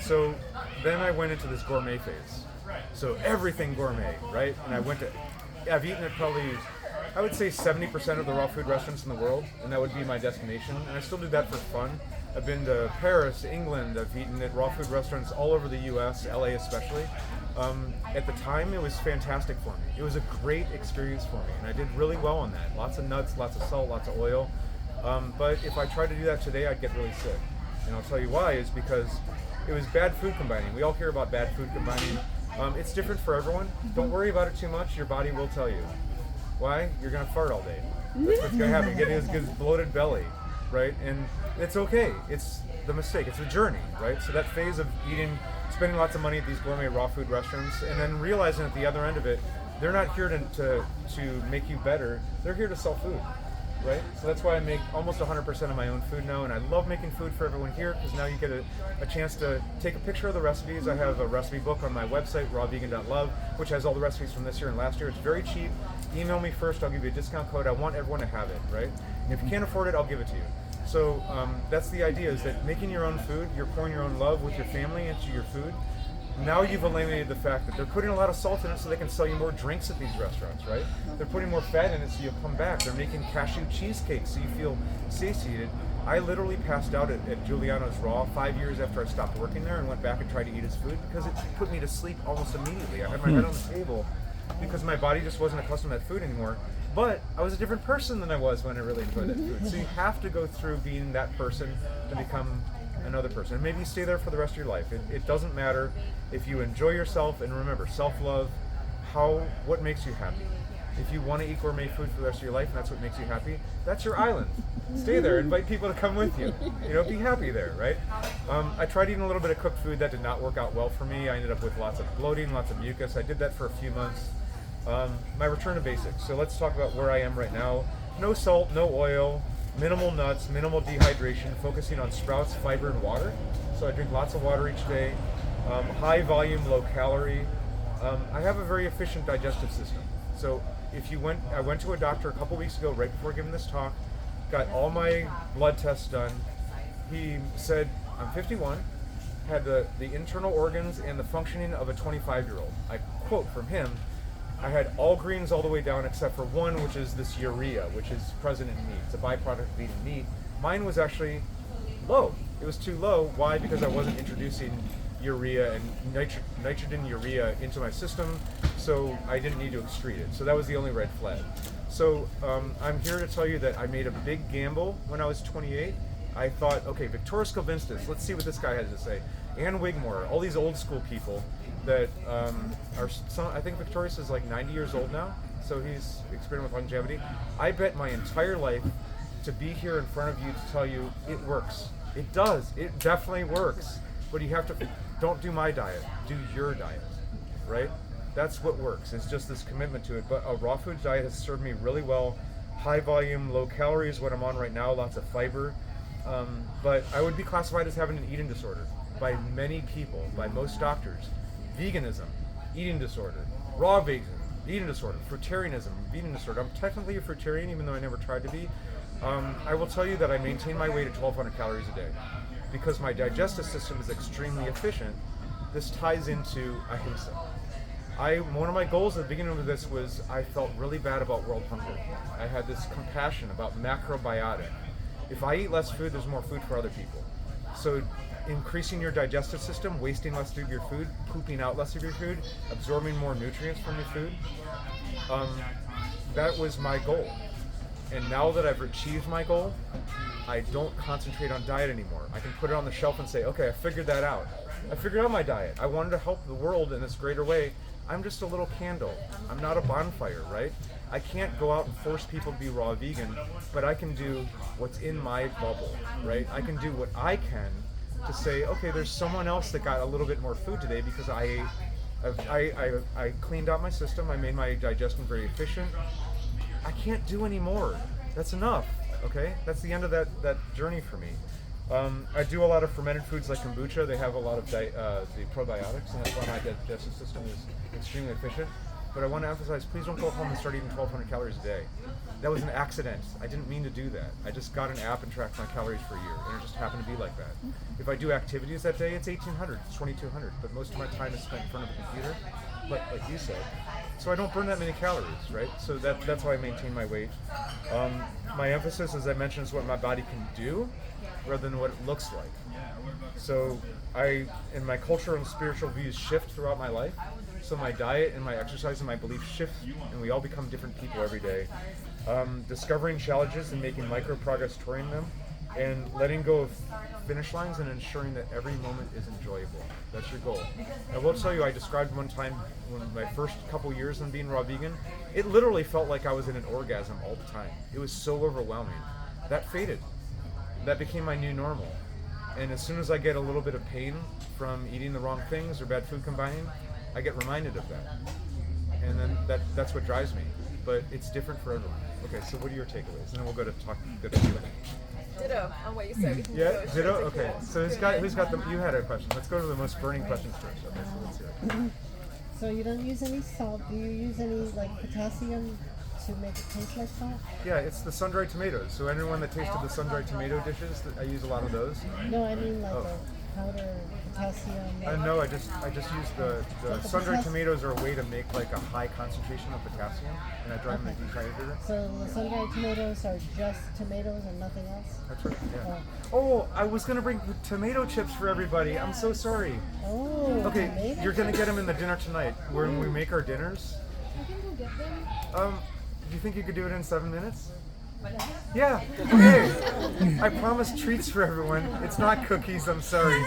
So then I went into this gourmet phase. So everything gourmet, right? And I've eaten at probably, I would say 70% of the raw food restaurants in the world, and that would be my destination. And I still do that for fun. I've been to Paris, England. I've eaten at raw food restaurants all over the U.S., LA especially. At the time, it was fantastic for me. It was a great experience for me, and I did really well on that. Lots of nuts, lots of salt, lots of oil. But if I tried to do that today, I'd get really sick. And I'll tell you why, is because it was bad food combining. We all hear about bad food combining. It's different for everyone. Don't worry about it too much. Your body will tell you. Why? You're going to fart all day. That's what's going to happen. You're getting this bloated belly, right? And it's okay. It's the mistake. It's a journey, right? So that phase of spending lots of money at these gourmet raw food restaurants, and then realizing at the other end of it, they're not here to make you better. They're here to sell food. right? So that's why I make almost 100% of my own food now, and I love making food for everyone here because now you get a chance to take a picture of the recipes. I have a recipe book on my website, rawvegan.love, which has all the recipes from this year and last year. It's very cheap. Email me first, I'll give you a discount code. I want everyone to have it, right? And if you can't afford it, I'll give it to you. So that's the idea, is that making your own food, you're pouring your own love with your family into your food. Now you've eliminated the fact that they're putting a lot of salt in it so they can sell you more drinks at these restaurants, right? They're putting more fat in it so you'll come back. They're making cashew cheesecake so you feel satiated. I literally passed out at Giuliano's Raw 5 years after I stopped working there and went back and tried to eat his food because it put me to sleep almost immediately. I had my head on the table because my body just wasn't accustomed to that food anymore. But I was a different person than I was when I really enjoyed that food. So you have to go through being that person to become another person. And maybe you stay there for the rest of your life. It doesn't matter if you enjoy yourself, and remember, self-love, what makes you happy. If you want to eat gourmet food for the rest of your life and that's what makes you happy, that's your island. Stay there, invite people to come with you. Be happy there, right? I tried eating a little bit of cooked food. That did not work out well for me. I ended up with lots of bloating, lots of mucus. I did that for a few months. My return to basics. So let's talk about where I am right now. No salt, no oil, minimal nuts, minimal dehydration, focusing on sprouts, fiber, and water. So I drink lots of water each day. High volume, low calorie. I have a very efficient digestive system. So I went to a doctor a couple weeks ago, right before giving this talk, got all my blood tests done. He said, I'm 51, had the internal organs and the functioning of a 25-year-old. I quote from him, I had all greens all the way down except for one, which is this urea, which is present in meat. It's a byproduct of eating meat. Mine was actually low. It was too low. Why? Because I wasn't introducing urea and nitrogen urea into my system, so I didn't need to excrete it. So that was the only red flag. So I'm here to tell you that I made a big gamble when I was 28. I thought, okay, Victoria Skovinskis, let's see what this guy has to say. Ann Wigmore, all these old school people that I think Victorious is like 90 years old now, so he's experimenting with longevity. I bet my entire life to be here in front of you to tell you it works. It does. It definitely works. But you have to, don't do my diet, do your diet, right? That's what works. It's just this commitment to it. But a raw food diet has served me really well. High volume, low calories, what I'm on right now, lots of fiber. But I would be classified as having an eating disorder by many people, by most doctors. Veganism, eating disorder. Raw veganism, eating disorder. Fruitarianism, eating disorder. I'm technically a fruitarian, even though I never tried to be. I will tell you that I maintain my weight at 1,200 calories a day. Because my digestive system is extremely efficient, this ties into ahimsa. One of my goals at the beginning of this was I felt really bad about world hunger. I had this compassion about macrobiotic. If I eat less food, there's more food for other people. So increasing your digestive system, wasting less of your food, pooping out less of your food, absorbing more nutrients from your food, that was my goal. And now that I've achieved my goal, I don't concentrate on diet anymore. I can put it on the shelf and say, okay, I figured that out. I figured out my diet. I wanted to help the world in this greater way. I'm just a little candle. I'm not a bonfire, right? I can't go out and force people to be raw vegan, but I can do what's in my bubble, right? I can do what I can to say, okay, there's someone else that got a little bit more food today because I cleaned out my system. I made my digestion very efficient. I can't do any more. That's enough, okay? That's the end of that journey for me. I do a lot of fermented foods like kombucha. They have a lot of the probiotics, and that's why my digestive system is extremely efficient. But I want to emphasize, please don't go home and start eating 1,200 calories a day. That was an accident. I didn't mean to do that. I just got an app and tracked my calories for a year, and it just happened to be like that. If I do activities that day, it's 1,800, it's 2,200, but most of my time is spent in front of a computer, like you said. So I don't burn that many calories, right? So that's how I maintain my weight. My emphasis, as I mentioned, is what my body can do, rather than what it looks like. So and my cultural and spiritual views shift throughout my life. So my diet and my exercise and my beliefs shift, and we all become different people every day. Discovering challenges and making micro progress toward them, and letting go of finish lines and ensuring that every moment is enjoyable. That's your goal. I will tell you, I described one time when my first couple years in being raw vegan, it literally felt like I was in an orgasm all the time. It was so overwhelming. That faded. That became my new normal. And as soon as I get a little bit of pain from eating the wrong things or bad food combining, I get reminded of that. And then that's what drives me. But it's different for everyone. Okay, so what are your takeaways? And then we'll go to Q&A. Ditto on what you said. We can Yeah, go straight ditto? to Okay, Q&A. so who's got the, you had a question. Let's go to the most burning questions first. Okay, so let's hear it. So you don't use any salt. Do you use any like potassium to make it taste like salt? Yeah, it's the sun-dried tomatoes. So anyone that tasted the sun-dried tomato dishes, I use a lot of those. No, I mean like Oh. a powder potassium. No, I just use the the sun-dried potas- tomatoes are a way to make like a high concentration of potassium, and I dry them in a dehydrator. So the sun-dried tomatoes are just tomatoes and nothing else? That's right. Yeah. Oh, I was gonna bring tomato chips for everybody. I'm so sorry. Oh, Okay, tomato you're gonna get them in the dinner tonight when we make our dinners. I can go get them. Do you think you could do it in 7 minutes? Yeah. Okay. I promised treats for everyone. It's not cookies. I'm sorry.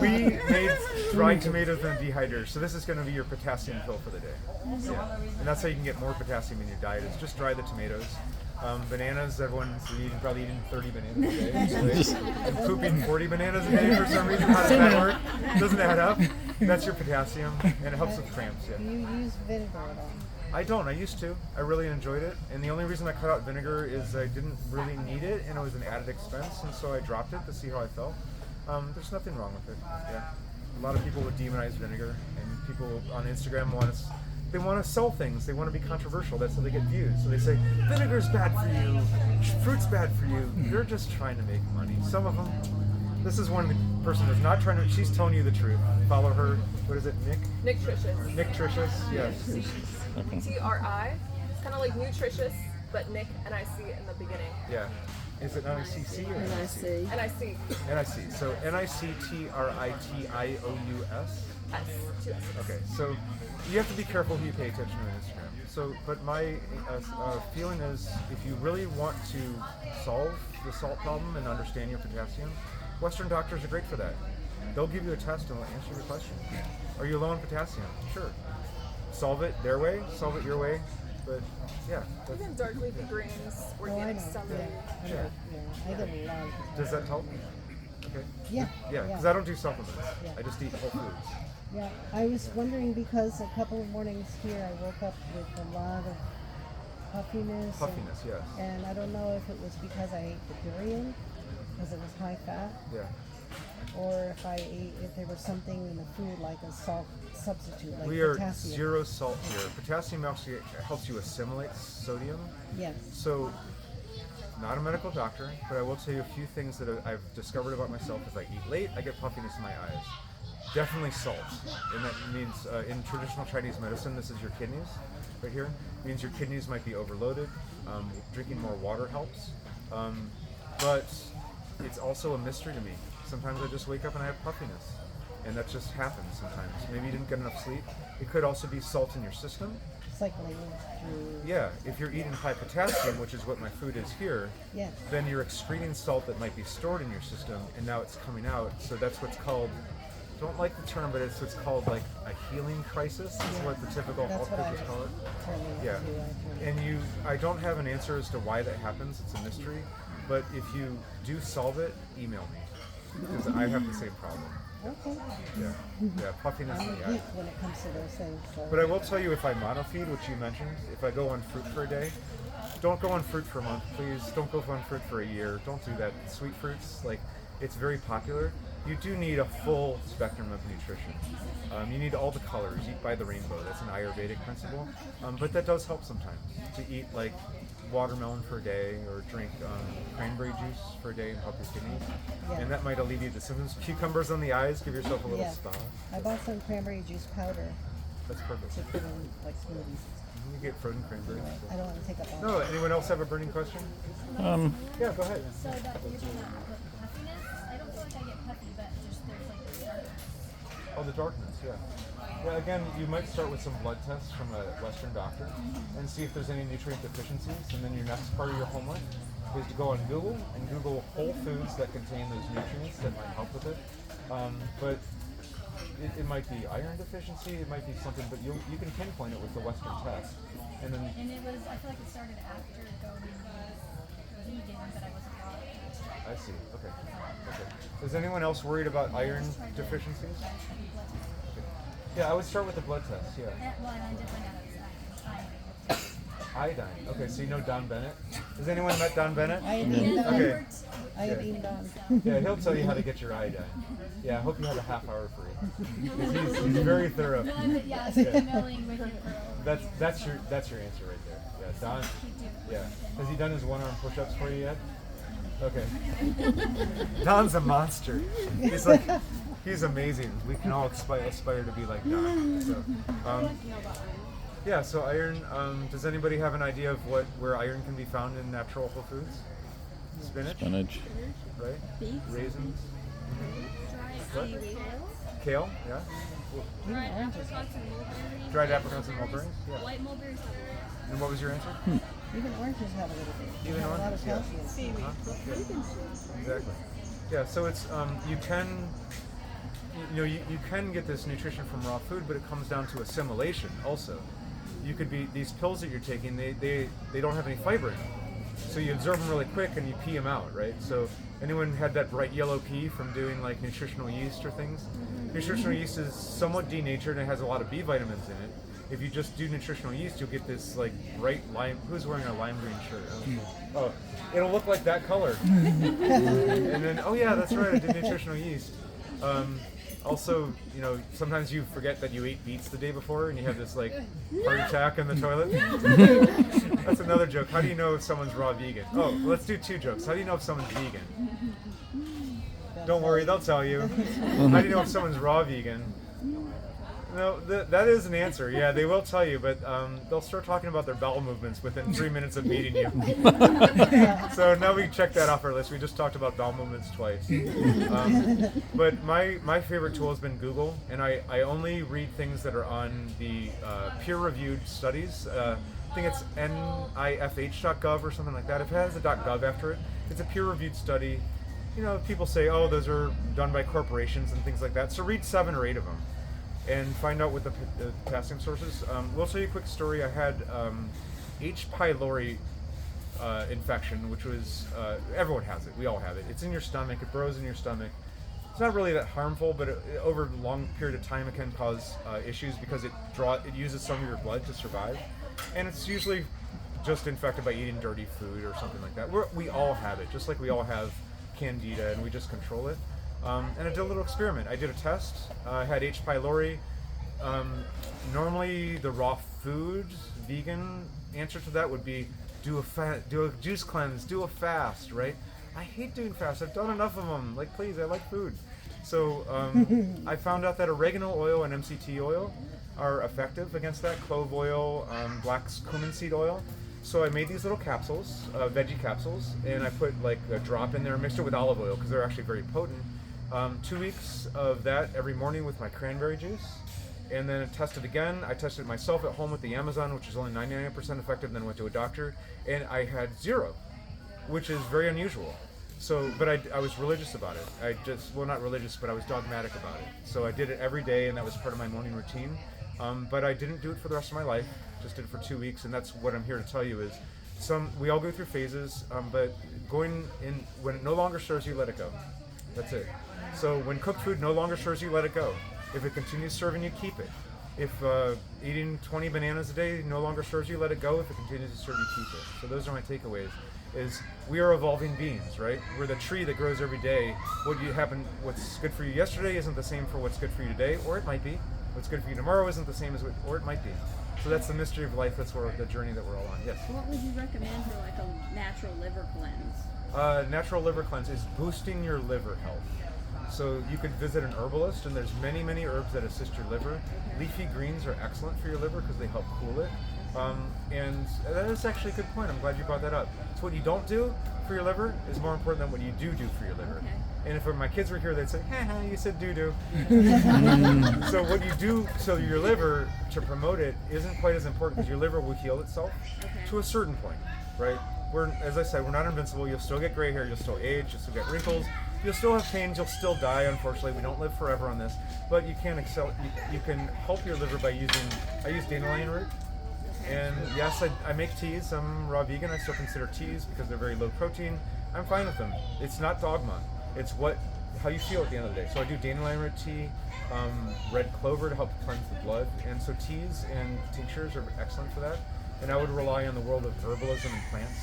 We made dried tomatoes in a dehydrator, so this is going to be your potassium pill for the day. Yeah. And that's how you can get more potassium in your diet. Is just dry the tomatoes. Bananas. Everyone's probably eating 30 bananas a day. So I'm pooping 40 bananas a day for some reason. How does that work? Doesn't add up. That's your potassium, and it helps with cramps. Yeah. Do you use vinegar at all? I don't. I used to. I really enjoyed it. And the only reason I cut out vinegar is I didn't really need it, and it was an added expense, and so I dropped it to see how I felt. There's nothing wrong with it. Yeah. A lot of people would demonize vinegar, and people on Instagram they want to sell things. They want to be controversial. That's how they get views. So they say, vinegar's bad for you, fruit's bad for you. They're just trying to make money. Some of them. This is one person who's not trying to, she's telling you the truth. Follow her. What is it, Nick? Nictricious. Nictricious, yes. T-R-I. It's kind of like nutritious, but Nick, N-I-C in the beginning. Yeah. Is it N-I-C-C or N-I-C? N-I-C. N-I-C. So N-I-C-T-R-I-T-I-O-U-S? S. 2 S's. Okay, so you have to be careful who you pay attention to on Instagram. So, but my feeling is if you really want to solve the salt problem and understand your potassium, Western doctors are great for that. They'll give you a test and they'll answer your question. Are you low on potassium? Sure. Solve it their way, solve it your way, but yeah. Even dark leafy greens, Oh, I organic know. celery. Yeah, I get a lot of potassium. Does that help? Okay. Yeah. Yeah, because I don't do supplements. Yeah. I just eat whole foods. Yeah, I was wondering because a couple of mornings here I woke up with a lot of puffiness. Puffiness, yes. And I don't know if it was because I ate the durian, because it was high fat, Yeah. or if there was something in the food like a salt substitute, like We are potassium. zero salt here. Potassium actually helps you assimilate sodium. Yes. So, not a medical doctor, but I will tell you a few things that I've discovered about myself. If I eat late, I get puffiness in my eyes. Definitely salt, and that means in traditional Chinese medicine, this is your kidneys, right here. It means your kidneys might be overloaded. Drinking more water helps, but it's also a mystery to me. Sometimes I just wake up and I have puffiness, and that just happens sometimes. Maybe you didn't get enough sleep. It could also be salt in your system. Cycling through. Yeah, if you're eating high potassium, which is what my food is here, Yeah. then you're excreting salt that might be stored in your system, and now it's coming out. So that's what's called, don't like the term, but it's what's called like a healing crisis. Is what the typical That's health what I coaches call it. turned into. Yeah, and I don't have an answer as to why that happens. It's a mystery. But if you do solve it, email me because I have the same problem. Okay. Yeah, puffiness I'm in a the eye. geek when it comes to those things. So. But I will tell you, if I monofeed, which you mentioned, if I go on fruit for a day, don't go on fruit for a month, please. Don't go on fruit for a year. Don't do that. Sweet fruits, like, it's very popular. You do need a full spectrum of nutrition. You need all the colors. Eat by the rainbow. That's an Ayurvedic principle. But that does help sometimes to eat like watermelon for a day or drink cranberry juice for a day and help your kidneys. Yeah. And that might alleviate the symptoms. Cucumbers on the eyes. Give yourself a little Yeah. spa. I bought some cranberry juice powder That's perfect. to put in like smoothies. You get frozen cranberries. I don't want to take up all. No, anyone else have a burning question? Yeah, go ahead. So that you're talking about puffiness, I don't feel like I get puffy, but just there's like this darkness. Oh, the darkness, yeah. Yeah, again, you might start with some blood tests from a Western doctor and see if there's any nutrient deficiencies. And then your next part of your homework is to go on Google and Google whole foods that contain those nutrients that might help with it. But it might be iron deficiency, it might be something, but you can pinpoint it with the Western test. And then And it was, I feel like it started after going vegan, but I wasn't bothered. I see. Okay. Is anyone else worried about iron deficiencies? Yeah, I would start with the blood test. Yeah. Well, and I did find out it was iron. Iodine. Okay, so you know Don Bennett? Has anyone met Don Bennett? I have eaten on. Okay. I have eaten on. Yeah, he'll tell you how to get your iodine. Yeah, I hope you have a half hour free. He's very thorough. Yeah, I've been emailing with you for That's your answer right there. Yeah, Don. Yeah. Has he done his one-arm push-ups for you yet? Okay. Don's a monster. He's amazing. We can all aspire to be like Don. So, yeah. So iron. Does anybody have an idea of where iron can be found in natural whole foods? Spinach. Right. Raisins. What? Kale. Yeah. dried apricots and mulberries. Dried apricots and mulberries. Yeah. White mulberries have a And what was your answer? Even oranges have a little bit. Even They have a lot oranges, of yeah. calcium. Huh? Exactly. Yeah. So it's you can get this nutrition from raw food, but it comes down to assimilation also. You could be these pills that you're taking. They don't have any fiber in them, so you absorb them really quick and you pee them out, right? So anyone had that bright yellow pee from doing like nutritional yeast or things? Nutritional yeast is somewhat denatured and it has a lot of B vitamins in it. If you just do nutritional yeast, you'll get this like bright lime. Who's wearing a lime green shirt? Oh, it'll look like that color. And then, oh yeah, that's right, I did nutritional yeast. Also, sometimes you forget that you ate beets the day before and you have this like heart attack in the toilet. That's another joke. How do you know if someone's raw vegan? Oh, let's do two jokes. How do you know if someone's vegan? Don't worry, they'll tell you. How do you know if someone's raw vegan? No, that is an answer. Yeah, they will tell you, but they'll start talking about their bowel movements within 3 minutes of meeting you. So now we check that off our list. We just talked about bowel movements twice. But my favorite tool has been Google, and I only read things that are on the peer-reviewed studies. I think it's nifh.gov or something like that. If it has a .gov after it, it's a peer-reviewed study. People say, oh, those are done by corporations and things like that. So read 7 or 8 of them and find out what the potassium sources. We'll tell you a quick story. I had H. pylori infection, which was, everyone has it. We all have it. It's in your stomach. It burrows in your stomach. It's not really that harmful, but over a long period of time, it can cause issues because it uses some of your blood to survive. And it's usually just infected by eating dirty food or something like that. We all have it, just like we all have candida, and we just control it. And I did a little experiment. I did a test. I had H. pylori. Normally, the raw food vegan answer to that would be do a juice cleanse, do a fast, right? I hate doing fasts. I've done enough of them. Like, please, I like food. So I found out that oregano oil and MCT oil are effective against that. Clove oil, black cumin seed oil. So I made these little capsules, veggie capsules, and I put like a drop in there, mixed it with olive oil because they're actually very potent. 2 weeks of that every morning with my cranberry juice, and then tested again. I tested it myself at home with the Amazon, which is only 99% effective, then went to a doctor, and I had 0, which is very unusual. So, but I was religious about it. Not religious, but I was dogmatic about it. So I did it every day, and that was part of my morning routine. But I didn't do it for the rest of my life, just did it for 2 weeks, and that's what I'm here to tell you is, we all go through phases, but going in, when it no longer serves you, let it go. That's it. So when cooked food no longer serves you, let it go. If it continues serving you, keep it. If eating 20 bananas a day no longer serves you, let it go. If it continues to serve you, keep it. So those are my takeaways. Is we are evolving beings, right? We're the tree that grows every day. What's good for you yesterday isn't the same for what's good for you today, or it might be. What's good for you tomorrow isn't the same as or it might be. So that's the mystery of life. That's the journey that we're all on. Yes. What would you recommend for like a natural liver cleanse? Natural liver cleanse is boosting your liver health. So you could visit an herbalist, and there's many, many herbs that assist your liver. Leafy greens are excellent for your liver because they help cool it. And that is actually a good point. I'm glad you brought that up. So what you don't do for your liver is more important than what you do for your liver. Okay. And if my kids were here, they'd say, "Ha, you said doo-doo." So what you do so your liver, to promote it, isn't quite as important because your liver will heal itself to a certain point, right? As I said, we're not invincible. You'll still get gray hair, you'll still age, you'll still get wrinkles, you'll still have pains, you'll still die, unfortunately. We don't live forever on this. But you can you can help your liver by I use dandelion root. And yes, I make teas. I'm raw vegan. I still consider teas because they're very low protein. I'm fine with them. It's not dogma. It's how you feel at the end of the day. So I do dandelion root tea, red clover to help cleanse the blood. And so teas and tinctures are excellent for that. and I would rely on the world of herbalism and plants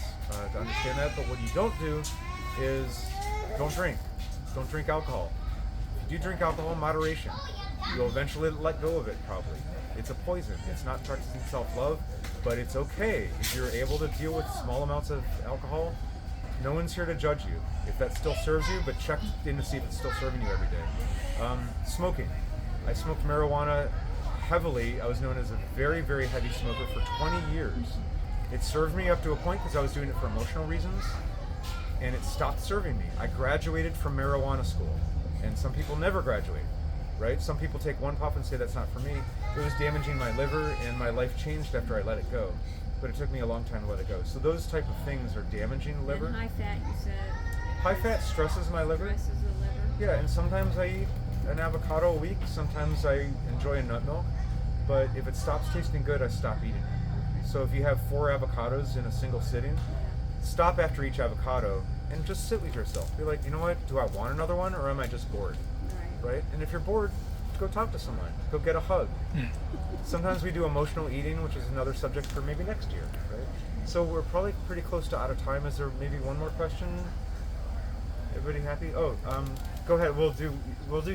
to understand that. But what you don't do is don't drink. Don't drink alcohol. If you do drink alcohol in moderation, you'll eventually let go of it, probably. It's a poison. It's not practicing self-love, but it's okay if you're able to deal with small amounts of alcohol. No one's here to judge you. If that still serves you, but check in to see if it's still serving you every day. Smoking. I smoked marijuana heavily. I was known as a very, very heavy smoker for 20 years. It served me up to a point because I was doing it for emotional reasons, and it stopped serving me. I graduated from marijuana school, and some people never graduate, right? Some people take one puff and say that's not for me. It was damaging my liver, and my life changed after I let it go. But it took me a long time to let it go. So those type of things are damaging the liver. And high fat, you said. High fat stresses my liver. Stresses the liver. Yeah, and sometimes I eat an avocado a week. Sometimes I enjoy a nut milk. But if it stops tasting good, I stop eating it. So if you have 4 avocados in a single sitting, stop after each avocado and just sit with yourself. Be like, you know what? Do I want another one, or am I just bored? Right? And if you're bored, go talk to someone. Go get a hug. Sometimes we do emotional eating, which is another subject for maybe next year, right? So we're probably pretty close to out of time. Is there maybe one more question? Everybody happy? Oh, go ahead. We'll do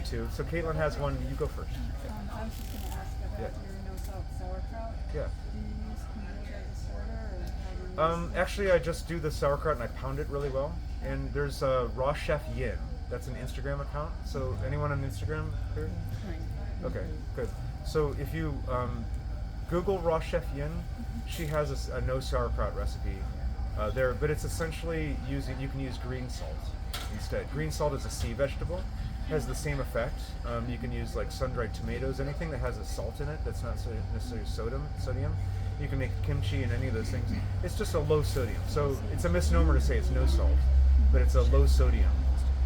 2. So Caitlin has one. You go first. I was just going to ask about your no-salt sauerkraut. Yeah. Do you use kombucha as a starter, or how do you use Actually, I just do the sauerkraut and I pound it really well. And there's Raw Chef Yin. That's an Instagram account. So anyone on Instagram here? Okay, good. So if you Google Raw Chef Yin, she has a no sauerkraut recipe there, but it's essentially you can use green salt instead. Green salt is a sea vegetable, has the same effect. You can use like sun-dried tomatoes, anything that has a salt in it that's not necessarily sodium. You can make kimchi and any of those things. It's just a low sodium. So it's a misnomer to say it's no salt, but it's a low sodium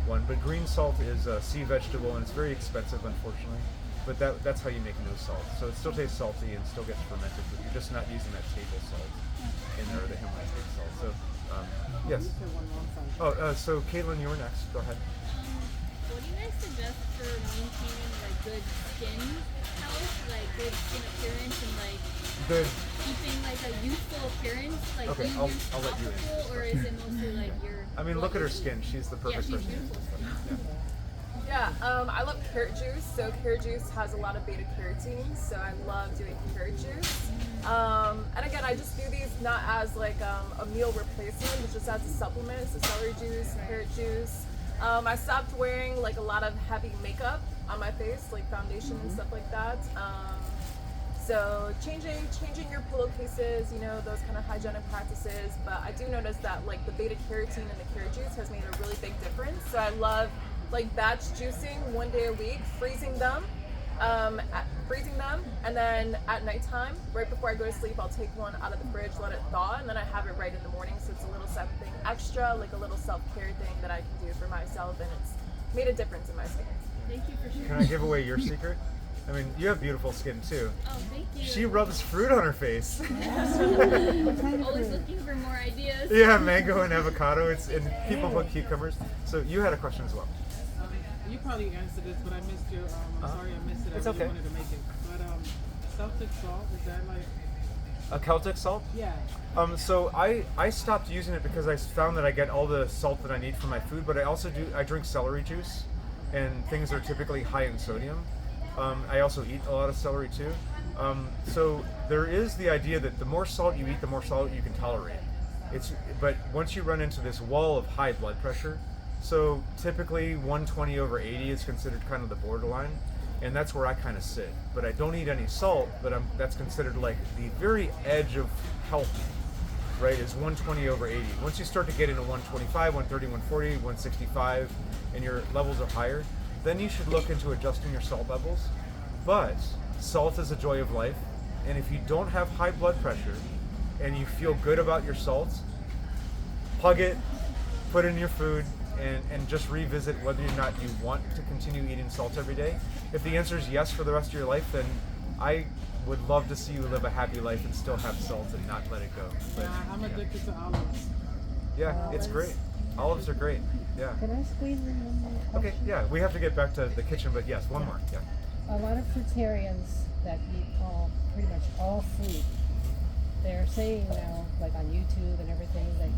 one. But green salt is a sea vegetable, and it's very expensive, unfortunately. But that's how you make no salt. So it still tastes salty and still gets fermented, but you're just not using that table salt in there, or the Himalayan table salt. So, yes. So Caitlin, you were next. Go ahead. What do you guys suggest for maintaining like good skin health, like good skin appearance, and like Good. keeping like a youthful appearance? Like Okay, do you I'll use let you topical, answer. or is it mostly like your? I mean, look at her skin. She's the Yeah, perfect she's person. beautiful. Yeah, I love carrot juice. So carrot juice has a lot of beta carotene, so I love doing carrot juice. And again, I just do these not as like a meal replacement, but just as a supplement. So celery juice, carrot juice. I stopped wearing like a lot of heavy makeup on my face, like foundation and stuff like that. So changing your pillowcases, you know, those kind of hygienic practices. But I do notice that like the beta carotene in the carrot juice has made a really big difference. So I love like batch juicing 1 day a week, freezing them, and then at nighttime, right before I go to sleep, I'll take one out of the fridge, let it thaw, and then I have it right in the morning. So it's a little something extra, like a little self-care thing that I can do for myself, and it's made a difference in my skin. Thank you for sharing. Can I give away your secret? I mean, you have beautiful skin too. Oh, thank you. She rubs fruit on her face. Always looking for more ideas. Yeah, mango and avocado. And people put cucumbers. So you had a question as well. You probably answered this, but I missed your. I'm sorry I missed it. It's I really okay. wanted to make it. But Celtic salt, is that like? A Celtic salt? Yeah. So I stopped using it because I found that I get all the salt that I need from my food, but I drink celery juice, and things are typically high in sodium. I also eat a lot of celery too. So there is the idea that the more salt you eat, the more salt you can tolerate. But once you run into this wall of high blood pressure, so typically 120/80 is considered kind of the borderline, and that's where I kind of sit. But I don't eat any salt, but that's considered like the very edge of health, right, is 120/80. Once you start to get into 125, 130, 140, 165, and your levels are higher, then you should look into adjusting your salt levels. But salt is a joy of life, and if you don't have high blood pressure and you feel good about your salt, hug it, put it in your food, and just revisit whether or not you want to continue eating salt every day. If the answer is yes for the rest of your life, then I would love to see you live a happy life and still have salt and not let it go. But, Yeah, I'm addicted to olives. yeah, it's great. Olives are great. Yeah. Can I squeeze in one more question? Okay, yeah, we have to get back to the kitchen, but yes, one more. Yeah. A lot of fruitarians that eat pretty much all fruit they're saying now, like on YouTube and everything, that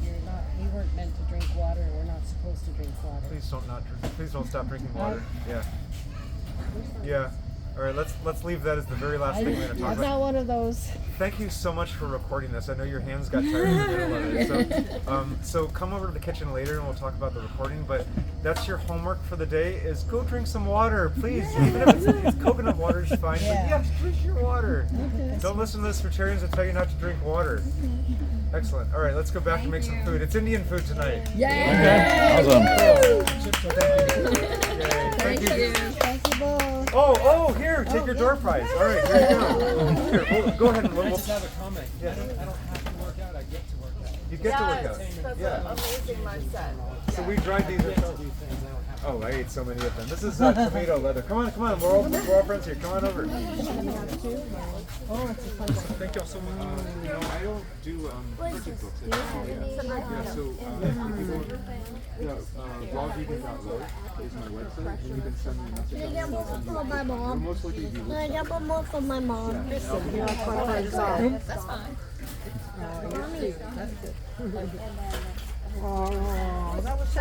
we weren't meant to drink water, and we're not supposed to drink water. Please don't stop drinking water. Yeah. Yeah. All right, let's leave that as the very last thing we're going to talk I'm about. not one of those. Thank you so much for recording this. I know your hands got tired in the middle of it. So come over to the kitchen later and we'll talk about the recording. But that's your homework for the day: is go drink some water, please. Even if it's coconut water is fine. Yeah. But yes, drink your water. Okay. Don't listen to this vegetarians that tell you not to drink water. Excellent. All right, let's go back and make some food. It's Indian food tonight. Okay. Awesome. Thank you. Thank you both. Oh, here, take your door prize. All right, here you go. Here, go ahead and I just have a comment. Yeah. I don't have to work out, I get to work out. You get to work out. That's Yeah. an amazing mindset. So we dried these ourselves. Oh, I ate so many of them. This is tomato leather. Come on. We're all friends here. Come on over. Thank y'all so much. No, I don't do printed books. Yeah, so if you go, rawvegan.org is my website, and you can send me a message. Can I get more for my mom? Most likely be Can I get more for my mom? That's fine. Mommy. Oh, that was